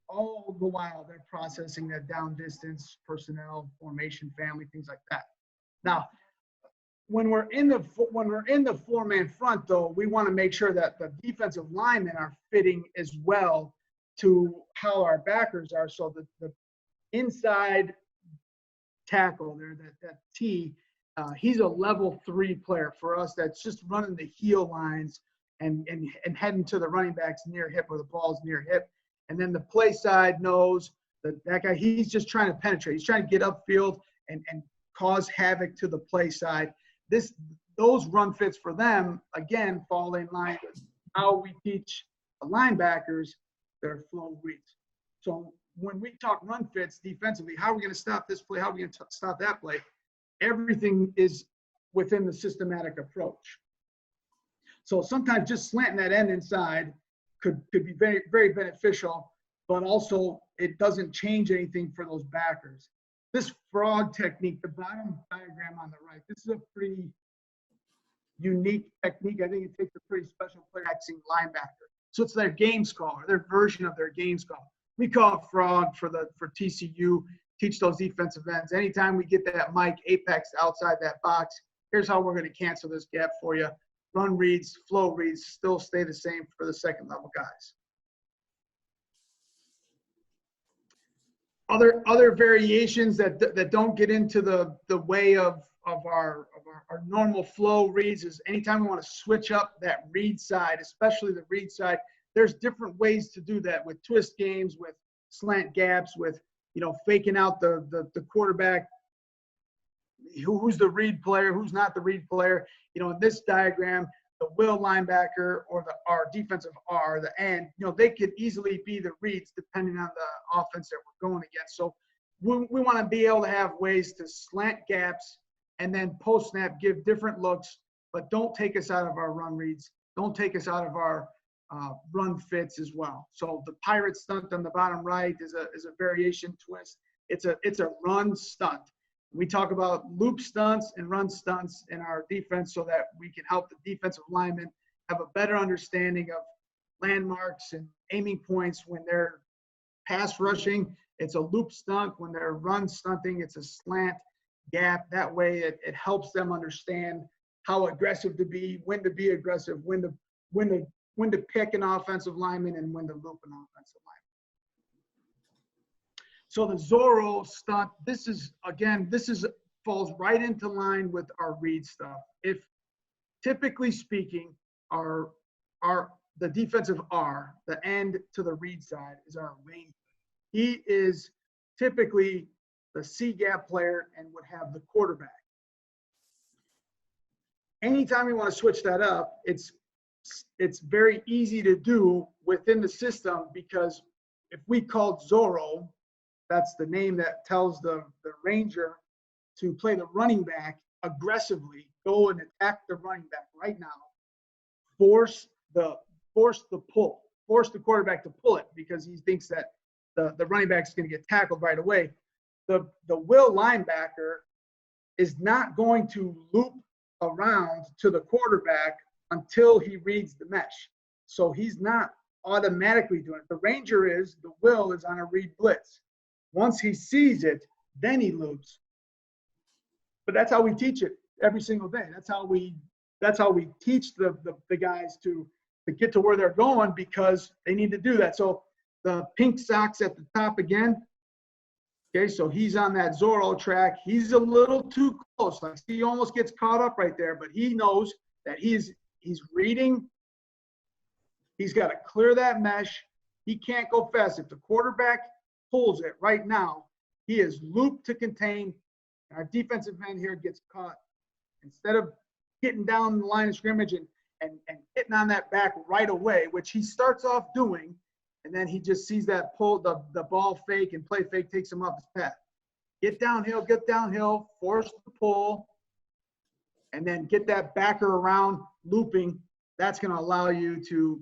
all the while they're processing that down distance, personnel, formation, family, things like that. Now, when we're in the 4-man front, though, we want to make sure that the defensive linemen are fitting as well to how our backers are. So the inside tackle there, that T, he's a level 3 player for us. That's just running the heel lines and heading to the running backs near hip, or the ball's near hip. And then the play side knows that guy, he's just trying to penetrate. He's trying to get upfield and cause havoc to the play side. Those run fits for them, again, fall in line with how we teach the linebackers their flow reads. So when we talk run fits defensively, how are we going to stop this play? How are we going to stop that play? Everything is within the systematic approach. So sometimes just slanting that end inside could be very, very beneficial, but also it doesn't change anything for those backers. This frog technique, the bottom diagram on the right, this is a pretty unique technique. I think it takes a pretty special player practicing linebacker. So it's their games call, or their version of their games call. We call it frog for TCU, teach those defensive ends. Anytime we get that Mike apex outside that box, here's how we're going to cancel this gap for you. Run reads, flow reads still stay the same for the second level guys. Other variations that don't get into the way of our normal flow reads is anytime we want to switch up that read side, especially the read side, there's different ways to do that with twist games, with slant gaps, with faking out the quarterback, who's the read player, who's not the read player. In this diagram, the will linebacker or our defensive R, the end, they could easily be the reads depending on the offense that we're going against. So we want to be able to have ways to slant gaps and then post snap give different looks, but don't take us out of our run reads. Don't take us out of our run fits as well. So the pirate stunt on the bottom right is a variation twist. It's a run stunt. We talk about loop stunts and run stunts in our defense so that we can help the defensive linemen have a better understanding of landmarks and aiming points when they're pass rushing. It's a loop stunt. When they're run stunting, it's a slant gap. That way it helps them understand how aggressive to be aggressive, when to pick an offensive lineman and when to loop an offensive lineman. So the Zorro stunt, this falls right into line with our read stuff. If typically speaking, the defensive R, the end to the read side, is our ranger. He is typically the C gap player and would have the quarterback. Anytime you want to switch that up, it's very easy to do within the system, because if we called Zorro, that's the name that tells the ranger to play the running back aggressively, go and attack the running back right now, force the quarterback to pull it because he thinks that the running back is going to get tackled right away. The will linebacker is not going to loop around to the quarterback until he reads the mesh. So he's not automatically doing it. The ranger is, the will is on a read blitz. Once he sees it, then he loops. But that's how we teach it every single day. That's how we teach the guys to get to where they're going, because they need to do that. So the pink socks at the top again. Okay, so he's on that Zorro track. He's a little too close. Like, he almost gets caught up right there, but he knows that he's reading. He's got to clear that mesh. He can't go fast. If the quarterback pulls it right now, he is looped to contain. Our defensive end here gets caught. Instead of getting down the line of scrimmage and hitting on that back right away, which he starts off doing, and then he just sees that pull, the ball fake and play fake takes him off his path. Get downhill, force the pull, and then get that backer around looping. That's going to allow you to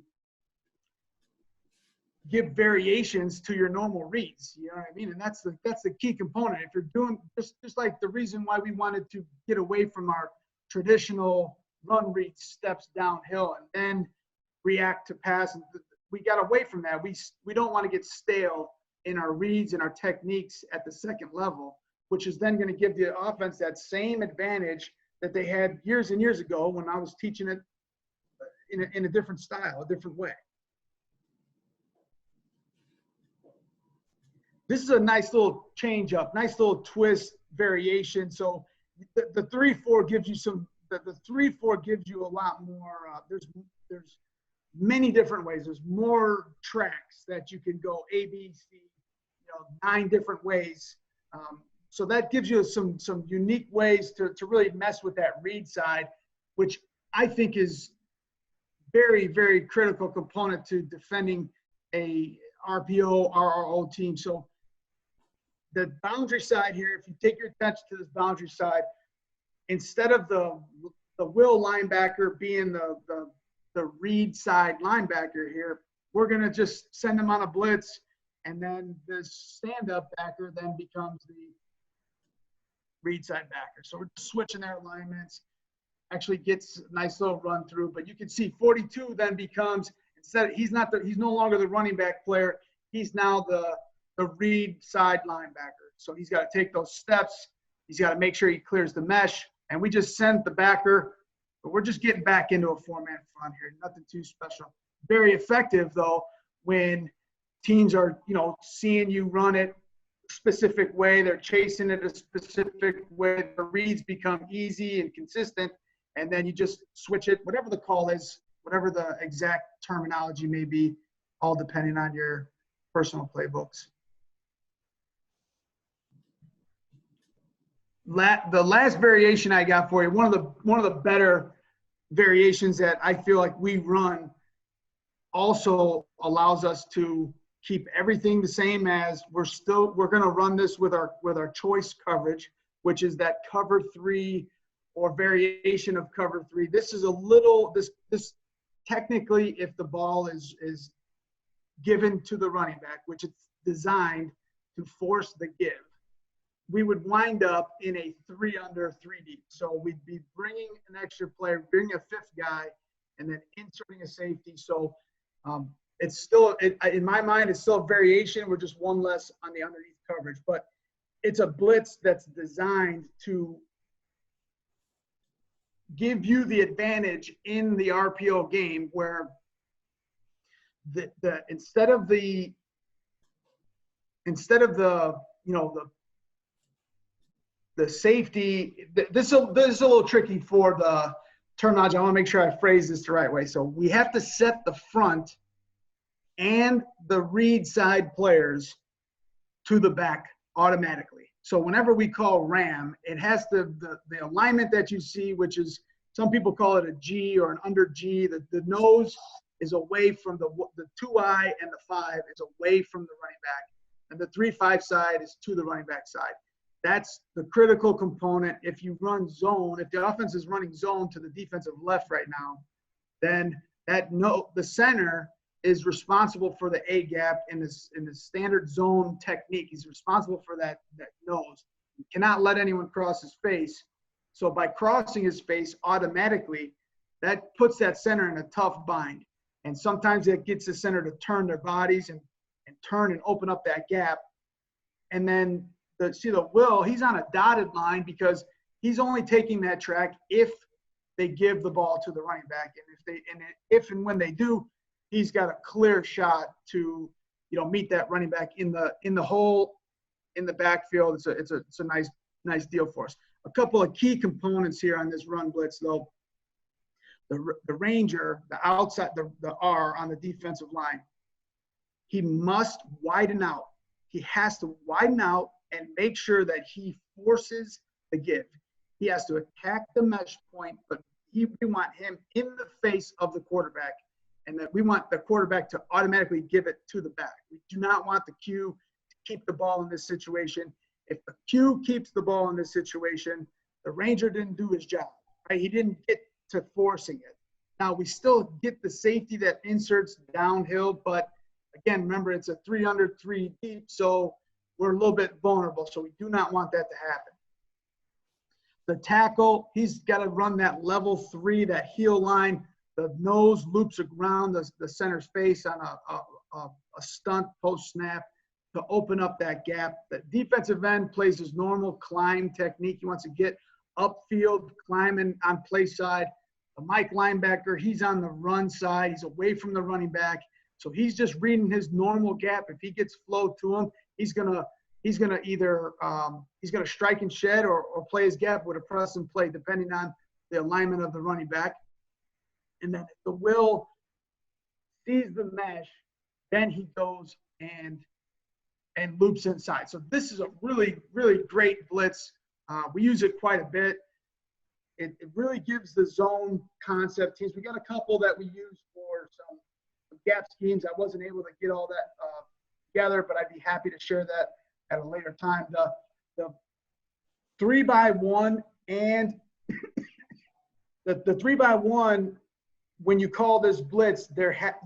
give variations to your normal reads. You know what I mean? And that's the key component. If you're doing just like the reason why we wanted to get away from our traditional run read steps downhill and then react to pass, and we got away from that. We don't want to get stale in our reads and our techniques at the second level, which is then going to give the offense that same advantage that they had years and years ago when I was teaching it in a different style, a different way. This is a nice little change up, nice little twist variation. So the 3-4 gives you the 3-4 gives you a lot more. There's many different ways. There's more tracks that you can go A, B, C, 9 different ways. So that gives you some unique ways to really mess with that read side, which I think is very, very critical component to defending a RPO, RRO team. So the boundary side here, if you take your attention to this boundary side, instead of the will linebacker being the read side linebacker here, we're going to just send them on a blitz, and then this stand-up backer then becomes the read side backer. So we're switching their alignments. Actually gets a nice little run through, but you can see 42 then becomes, he's no longer the running back player. He's now the read side linebacker. So he's got to take those steps. He's got to make sure he clears the mesh, and we just send the backer. But we're just getting back into a 4-man front here. Nothing too special. Very effective though when teams are seeing you run it a specific way. They're chasing it a specific way. The reads become easy and consistent. And then you just switch it, whatever the call is, whatever the exact terminology may be, all depending on your personal playbooks. The last variation I got for you, one of the better variations that I feel like we run, also allows us to keep everything the same as we're going to run this with our choice coverage, which is that cover 3 or variation of cover 3. This is this technically, if the ball is given to the running back, which it's designed to force the give, we would wind up in a 3 under 3 deep. So we'd be bringing an extra player, bringing a 5th guy, and then inserting a safety. So it's still, in my mind, it's still a variation. We're just one less on the underneath coverage, but it's a blitz that's designed to give you the advantage in the RPO game, where instead of the safety, this is a little tricky for the terminology. I want to make sure I phrase this the right way. So we have to set the front and the read side players to the back automatically. So whenever we call RAM, it has the alignment that you see, which is, some people call it a G or an under G. The nose is away from the 2-eye, and the 5 is away from the running back. And the 3-5 side is to the running back side. That's the critical component. If you run zone, if the offense is running zone to the defensive left right now, then the center is responsible for the A gap in the standard zone technique. He's responsible for that nose. You cannot let anyone cross his face. So by crossing his face automatically, that puts that center in a tough bind. And sometimes it gets the center to turn their bodies and turn and open up that gap. And then the Will, he's on a dotted line because he's only taking that track if they give the ball to the running back. And if and when they do, he's got a clear shot to, meet that running back in the hole in the backfield. It's a nice deal for us. A couple of key components here on this run blitz, though. The Ranger, the outside, the R on the defensive line, he must widen out. He has to widen out and make sure that he forces the give. He has to attack the mesh point, but we want him in the face of the quarterback, and that we want the quarterback to automatically give it to the back. We do not want the Q to keep the ball in this situation. If the Q keeps the ball in this situation, the Ranger didn't do his job, right? He didn't get to forcing it. Now, we still get the safety that inserts downhill, but again, remember, it's a 3 under 3 deep, so we're a little bit vulnerable, so we do not want that to happen. The tackle, he's got to run that level 3, that heel line. The nose loops around the center's face on a stunt post snap. to open up that gap. The defensive end plays his normal climb technique. He wants to get upfield, climbing on play side. The Mike linebacker, he's on the run side. He's away from the running back. So he's just reading his normal gap. If he gets flow to him, he's gonna either he's gonna strike and shed or play his gap with a press and play, depending on the alignment of the running back. And then if the will sees the mesh, then he goes and loops inside. So this is a really, really great blitz. We use it quite a bit. It really gives the zone concept teams. We got a couple that we use for some gap schemes. I wasn't able to get all that together, but I'd be happy to share that at a later time. The 3x1 and the 3x1, when you call this blitz,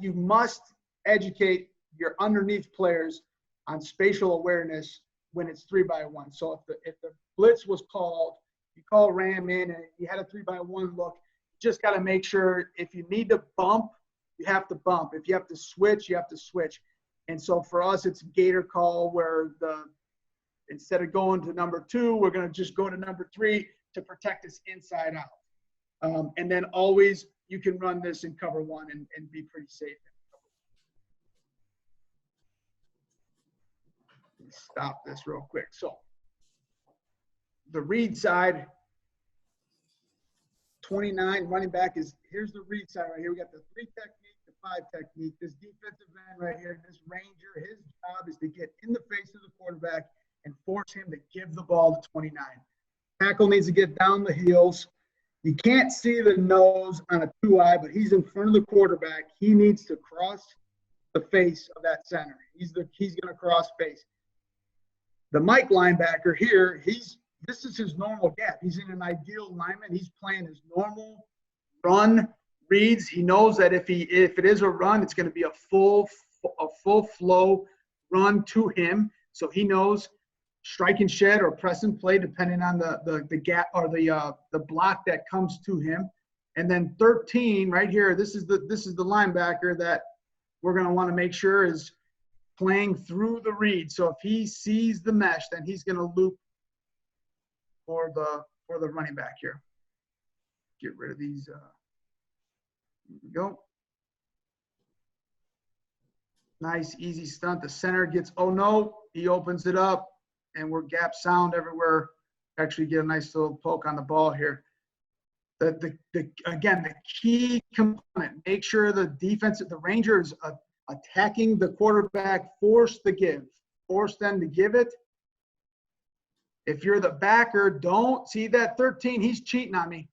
you must educate your underneath players on spatial awareness when it's 3x1. So if the blitz was called, you call Ram in and you had a 3x1 look, you just got to make sure if you need to bump, you have to bump. If you have to switch, you have to switch. And so for us, it's a gator call where instead of going to number 2, we're going to just go to number 3 to protect us inside out. And then always you can run this in cover 1 and be pretty safe. Let me stop this real quick. So the read side, 29 running back here's the read side right here. We got the 3 technique, the 5 technique. This defensive end right here, this ranger, his job is to get in the face of the quarterback and force him to give the ball to 29. Tackle needs to get down the heels. You can't see the nose on a 2-eye, but he's in front of the quarterback. He needs to cross the face of that center. He's going to cross face. The Mike linebacker here, this is his normal gap. He's in an ideal alignment. He's playing his normal run reads. He knows that if it is a run, it's going to be a full flow run to him. So he knows strike and shed or press and play, depending on the gap or the block that comes to him. And then 13 right here, this is the linebacker that we're going to want to make sure is playing through the read. So if he sees the mesh, then he's going to loop for the running back here. Get rid of these. Here we go. Nice, easy stunt. The center gets, oh no, he opens it up, and we're gap sound everywhere. Actually get a nice little poke on the ball here. Again, the key component, make sure the Ranger is attacking the quarterback, force them to give it. If you're the backer, don't see that 13. He's cheating on me.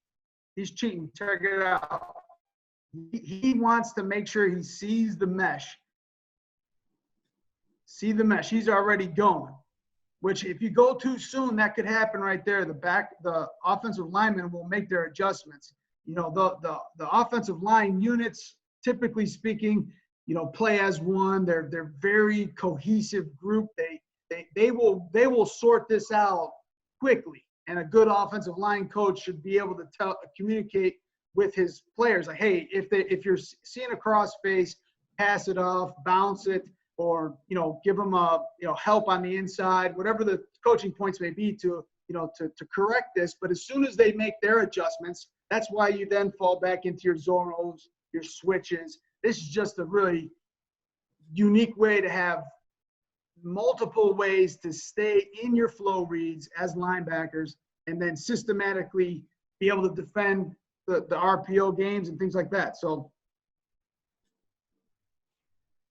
He's cheating. Check it out. He wants to make sure he sees the mesh. See the mesh. He's already going. Which, if you go too soon, that could happen right there. The offensive lineman will make their adjustments. You know, the offensive line units, typically speaking, you know, play as one. They're very cohesive group. They will sort this out quickly, and a good offensive line coach should be able to communicate with his players like, hey, if you're seeing a cross face, pass it off, bounce it, or give them help on the inside, whatever the coaching points may be to correct this. But as soon as they make their adjustments, that's why you then fall back into your zonos, your switches. This is just a really unique way to have multiple ways to stay in your flow reads as linebackers and then systematically be able to defend the RPO games and things like that. So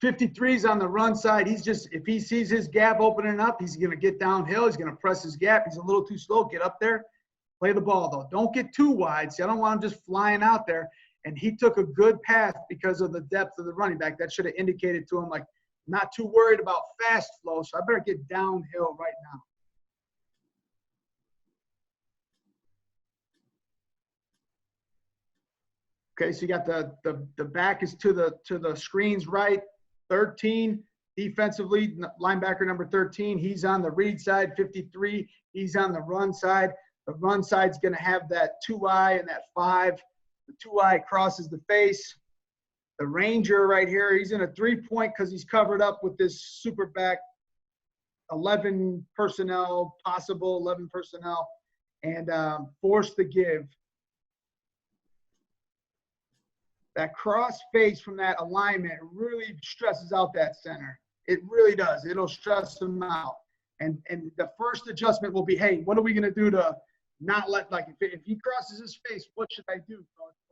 53's on the run side. If he sees his gap opening up, he's going to get downhill. He's going to press his gap. He's a little too slow. Get up there, play the ball though. Don't get too wide. See, I don't want him just flying out there. And he took a good path because of the depth of the running back. That should have indicated to him, like, not too worried about fast flow, so I better get downhill right now. Okay, so you got the back is to the screens right. 13 defensively, linebacker number 13. He's on the read side. 53. He's on the run side. The run side's going to have that 2-eye and that 5. The 2-eye crosses the face. The Ranger right here, he's in a 3-point because he's covered up with this super back 11 personnel, possible 11 personnel, and force the give. That cross face from that alignment really stresses out that center. It really does. It'll stress them out. And the first adjustment will be, hey, what are we going to do to not let, like, if he crosses his face, what should I do?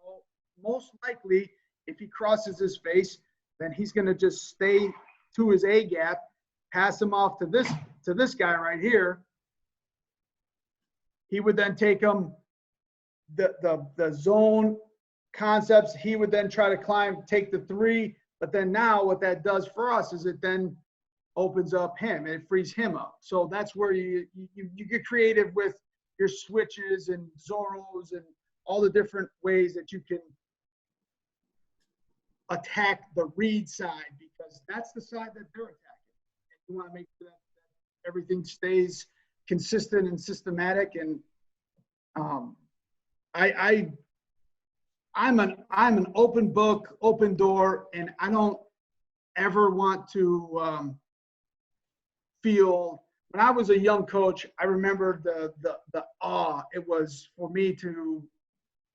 Well, most likely, if he crosses his face, then he's going to just stay to his A gap, pass him off to this guy right here. He would then take him the zone concepts. He would then try to climb, take the 3. But then now what that does for us is it then opens up him. It frees him up. So that's where you get creative with your switches and Zorros and all the different ways that you can attack the read side, because that's the side that they're attacking. And you want to make sure that everything stays consistent and systematic. And I'm an open book, open door, and I don't ever want to feel. When I was a young coach, I remember the awe it was for me to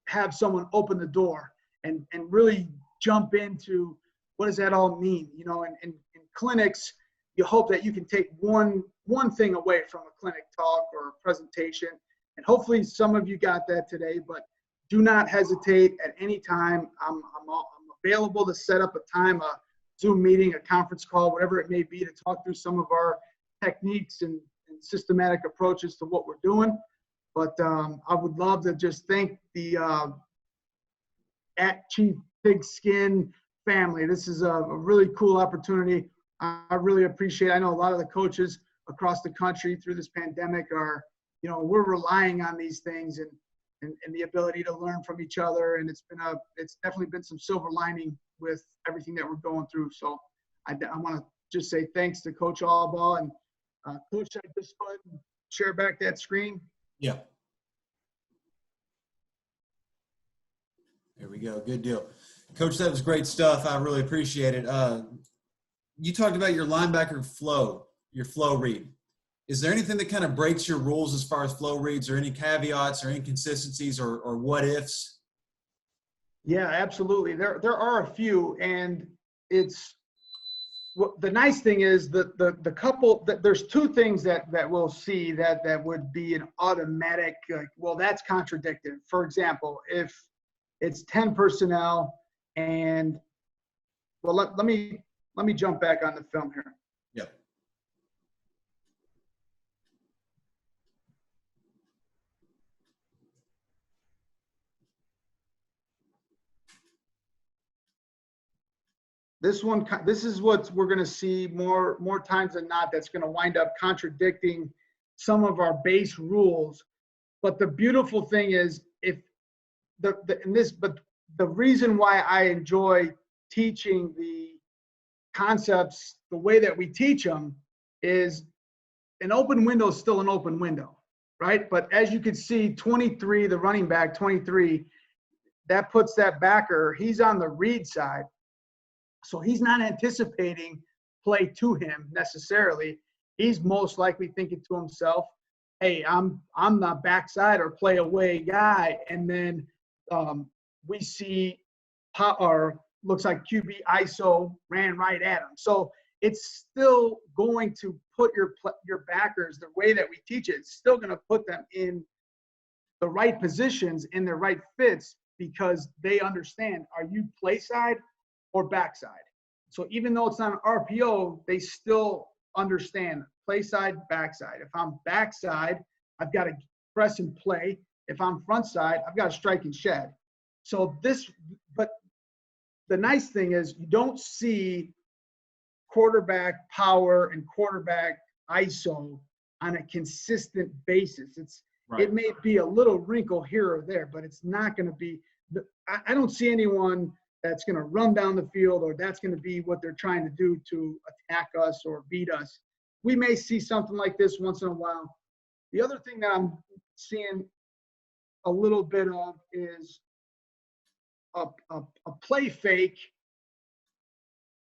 have someone open the door and really jump into what does that all mean. You know, in clinics, you hope that you can take one thing away from a clinic talk or a presentation, and hopefully some of you got that today. But do not hesitate at any time. I'm available to set up a time, a Zoom meeting, a conference call, whatever it may be, to talk through some of our techniques and systematic approaches to what we're doing. But I would love to just thank the at Chief Pigskin family. This is a really cool opportunity. I really appreciate it. I know a lot of the coaches across the country through this pandemic are, you know, we're relying on these things and the ability to learn from each other. And it's definitely been some silver lining with everything that we're going through. So I want to just say thanks to Coach Albaugh. And Coach, I just go ahead and share back that screen. Yeah. There we go. Good deal. Coach, that was great stuff. I really appreciate it. You talked about your linebacker flow, your flow read. Is there anything that kind of breaks your rules as far as flow reads, or any caveats or inconsistencies or what ifs? Yeah, absolutely. There are a few, and it's the nice thing is that the couple that there's 2 things that we'll see that would be an automatic, like, well, that's contradictive. For example, if it's 10 personnel and, well, let me jump back on the film here. Yep. This is what we're going to see more times than not. That's going to wind up contradicting some of our base rules. But the beautiful thing is, if the reason why I enjoy teaching the concepts the way that we teach them is an open window is still an open window, right? But as you can see, 23, the running back 23, that puts that backer, he's on the read side. So he's not anticipating play to him necessarily. He's most likely thinking to himself, hey, I'm the backside or play away guy. And then we see looks like QB ISO ran right at him. So it's still going to put your backers, the way that we teach it, it's still going to put them in the right positions, in their right fits, because they understand, are you play side or backside? So even though it's not an RPO, they still understand play side, backside. If I'm backside, I've got to press and play. If I'm front side, I've got to strike and shed. So but the nice thing is you don't see quarterback power and quarterback ISO on a consistent basis. Right. It may be a little wrinkle here or there, but it's not going to be. I don't see anyone that's going to run down the field, or that's going to be what they're trying to do to attack us or beat us. We may see something like this once in a while. The other thing that I'm seeing a little bit of is a play fake,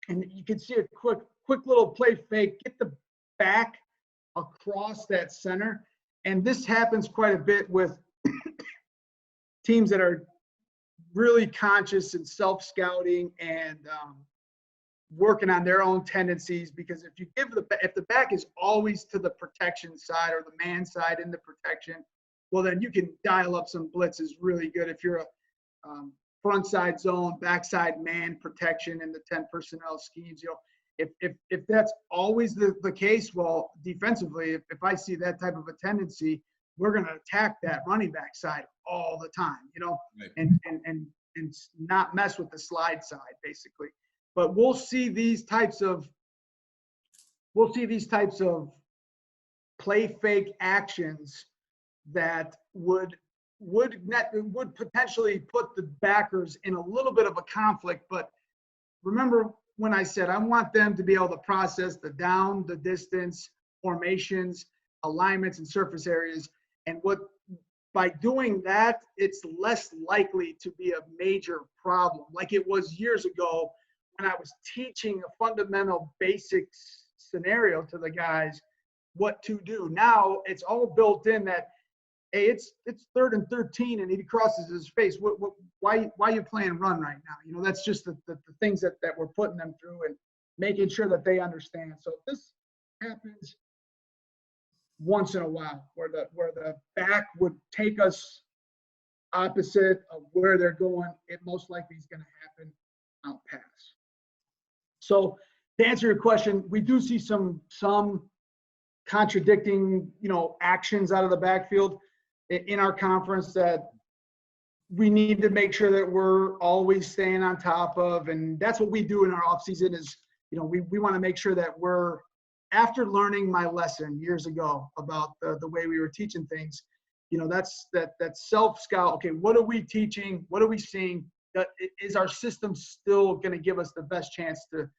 and you can see a quick little play fake, get the back across that center. And this happens quite a bit with teams that are really conscious and self-scouting and working on their own tendencies, because if the back is always to the protection side or the man side in the protection, well, then you can dial up some blitzes really good. If you're a front side zone, backside man protection in the 10 personnel schemes, if that's always the case, well, defensively, if I see that type of a tendency, we're going to attack that running back side all the time, Right. and not mess with the slide side, basically. But we'll see these types of play fake actions that would potentially put the backers in a little bit of a conflict. But remember when I said I want them to be able to process the down, the distance, formations, alignments, and surface areas. And by doing that, it's less likely to be a major problem like it was years ago when I was teaching a fundamental basics scenario to the guys what to do. Now it's all built in that, hey, it's 3rd and 13 and he crosses his face. Why are you playing run right now? That's just the things that we're putting them through and making sure that they understand. So this happens once in a while where the back would take us opposite of where they're going. It most likely is going to happen out pass. So to answer your question, we do see some contradicting, actions out of the backfield in our conference that we need to make sure that we're always staying on top of. And that's what we do in our off season is, we want to make sure that we're, after learning my lesson years ago about the way we were teaching things, that's that self-scout. Okay, what are we teaching? What are we seeing? Is our system still going to give us the best chance to,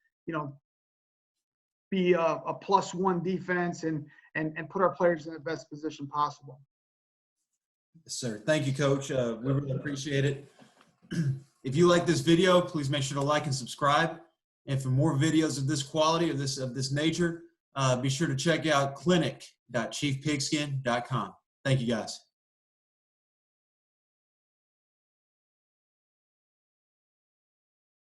be a +1 defense and put our players in the best position possible? Yes, sir. Thank you, Coach. We really appreciate it. If you like this video, please make sure to like and subscribe. And for more videos of this quality, of this nature, be sure to check out clinic.chiefpigskin.com. Thank you, guys.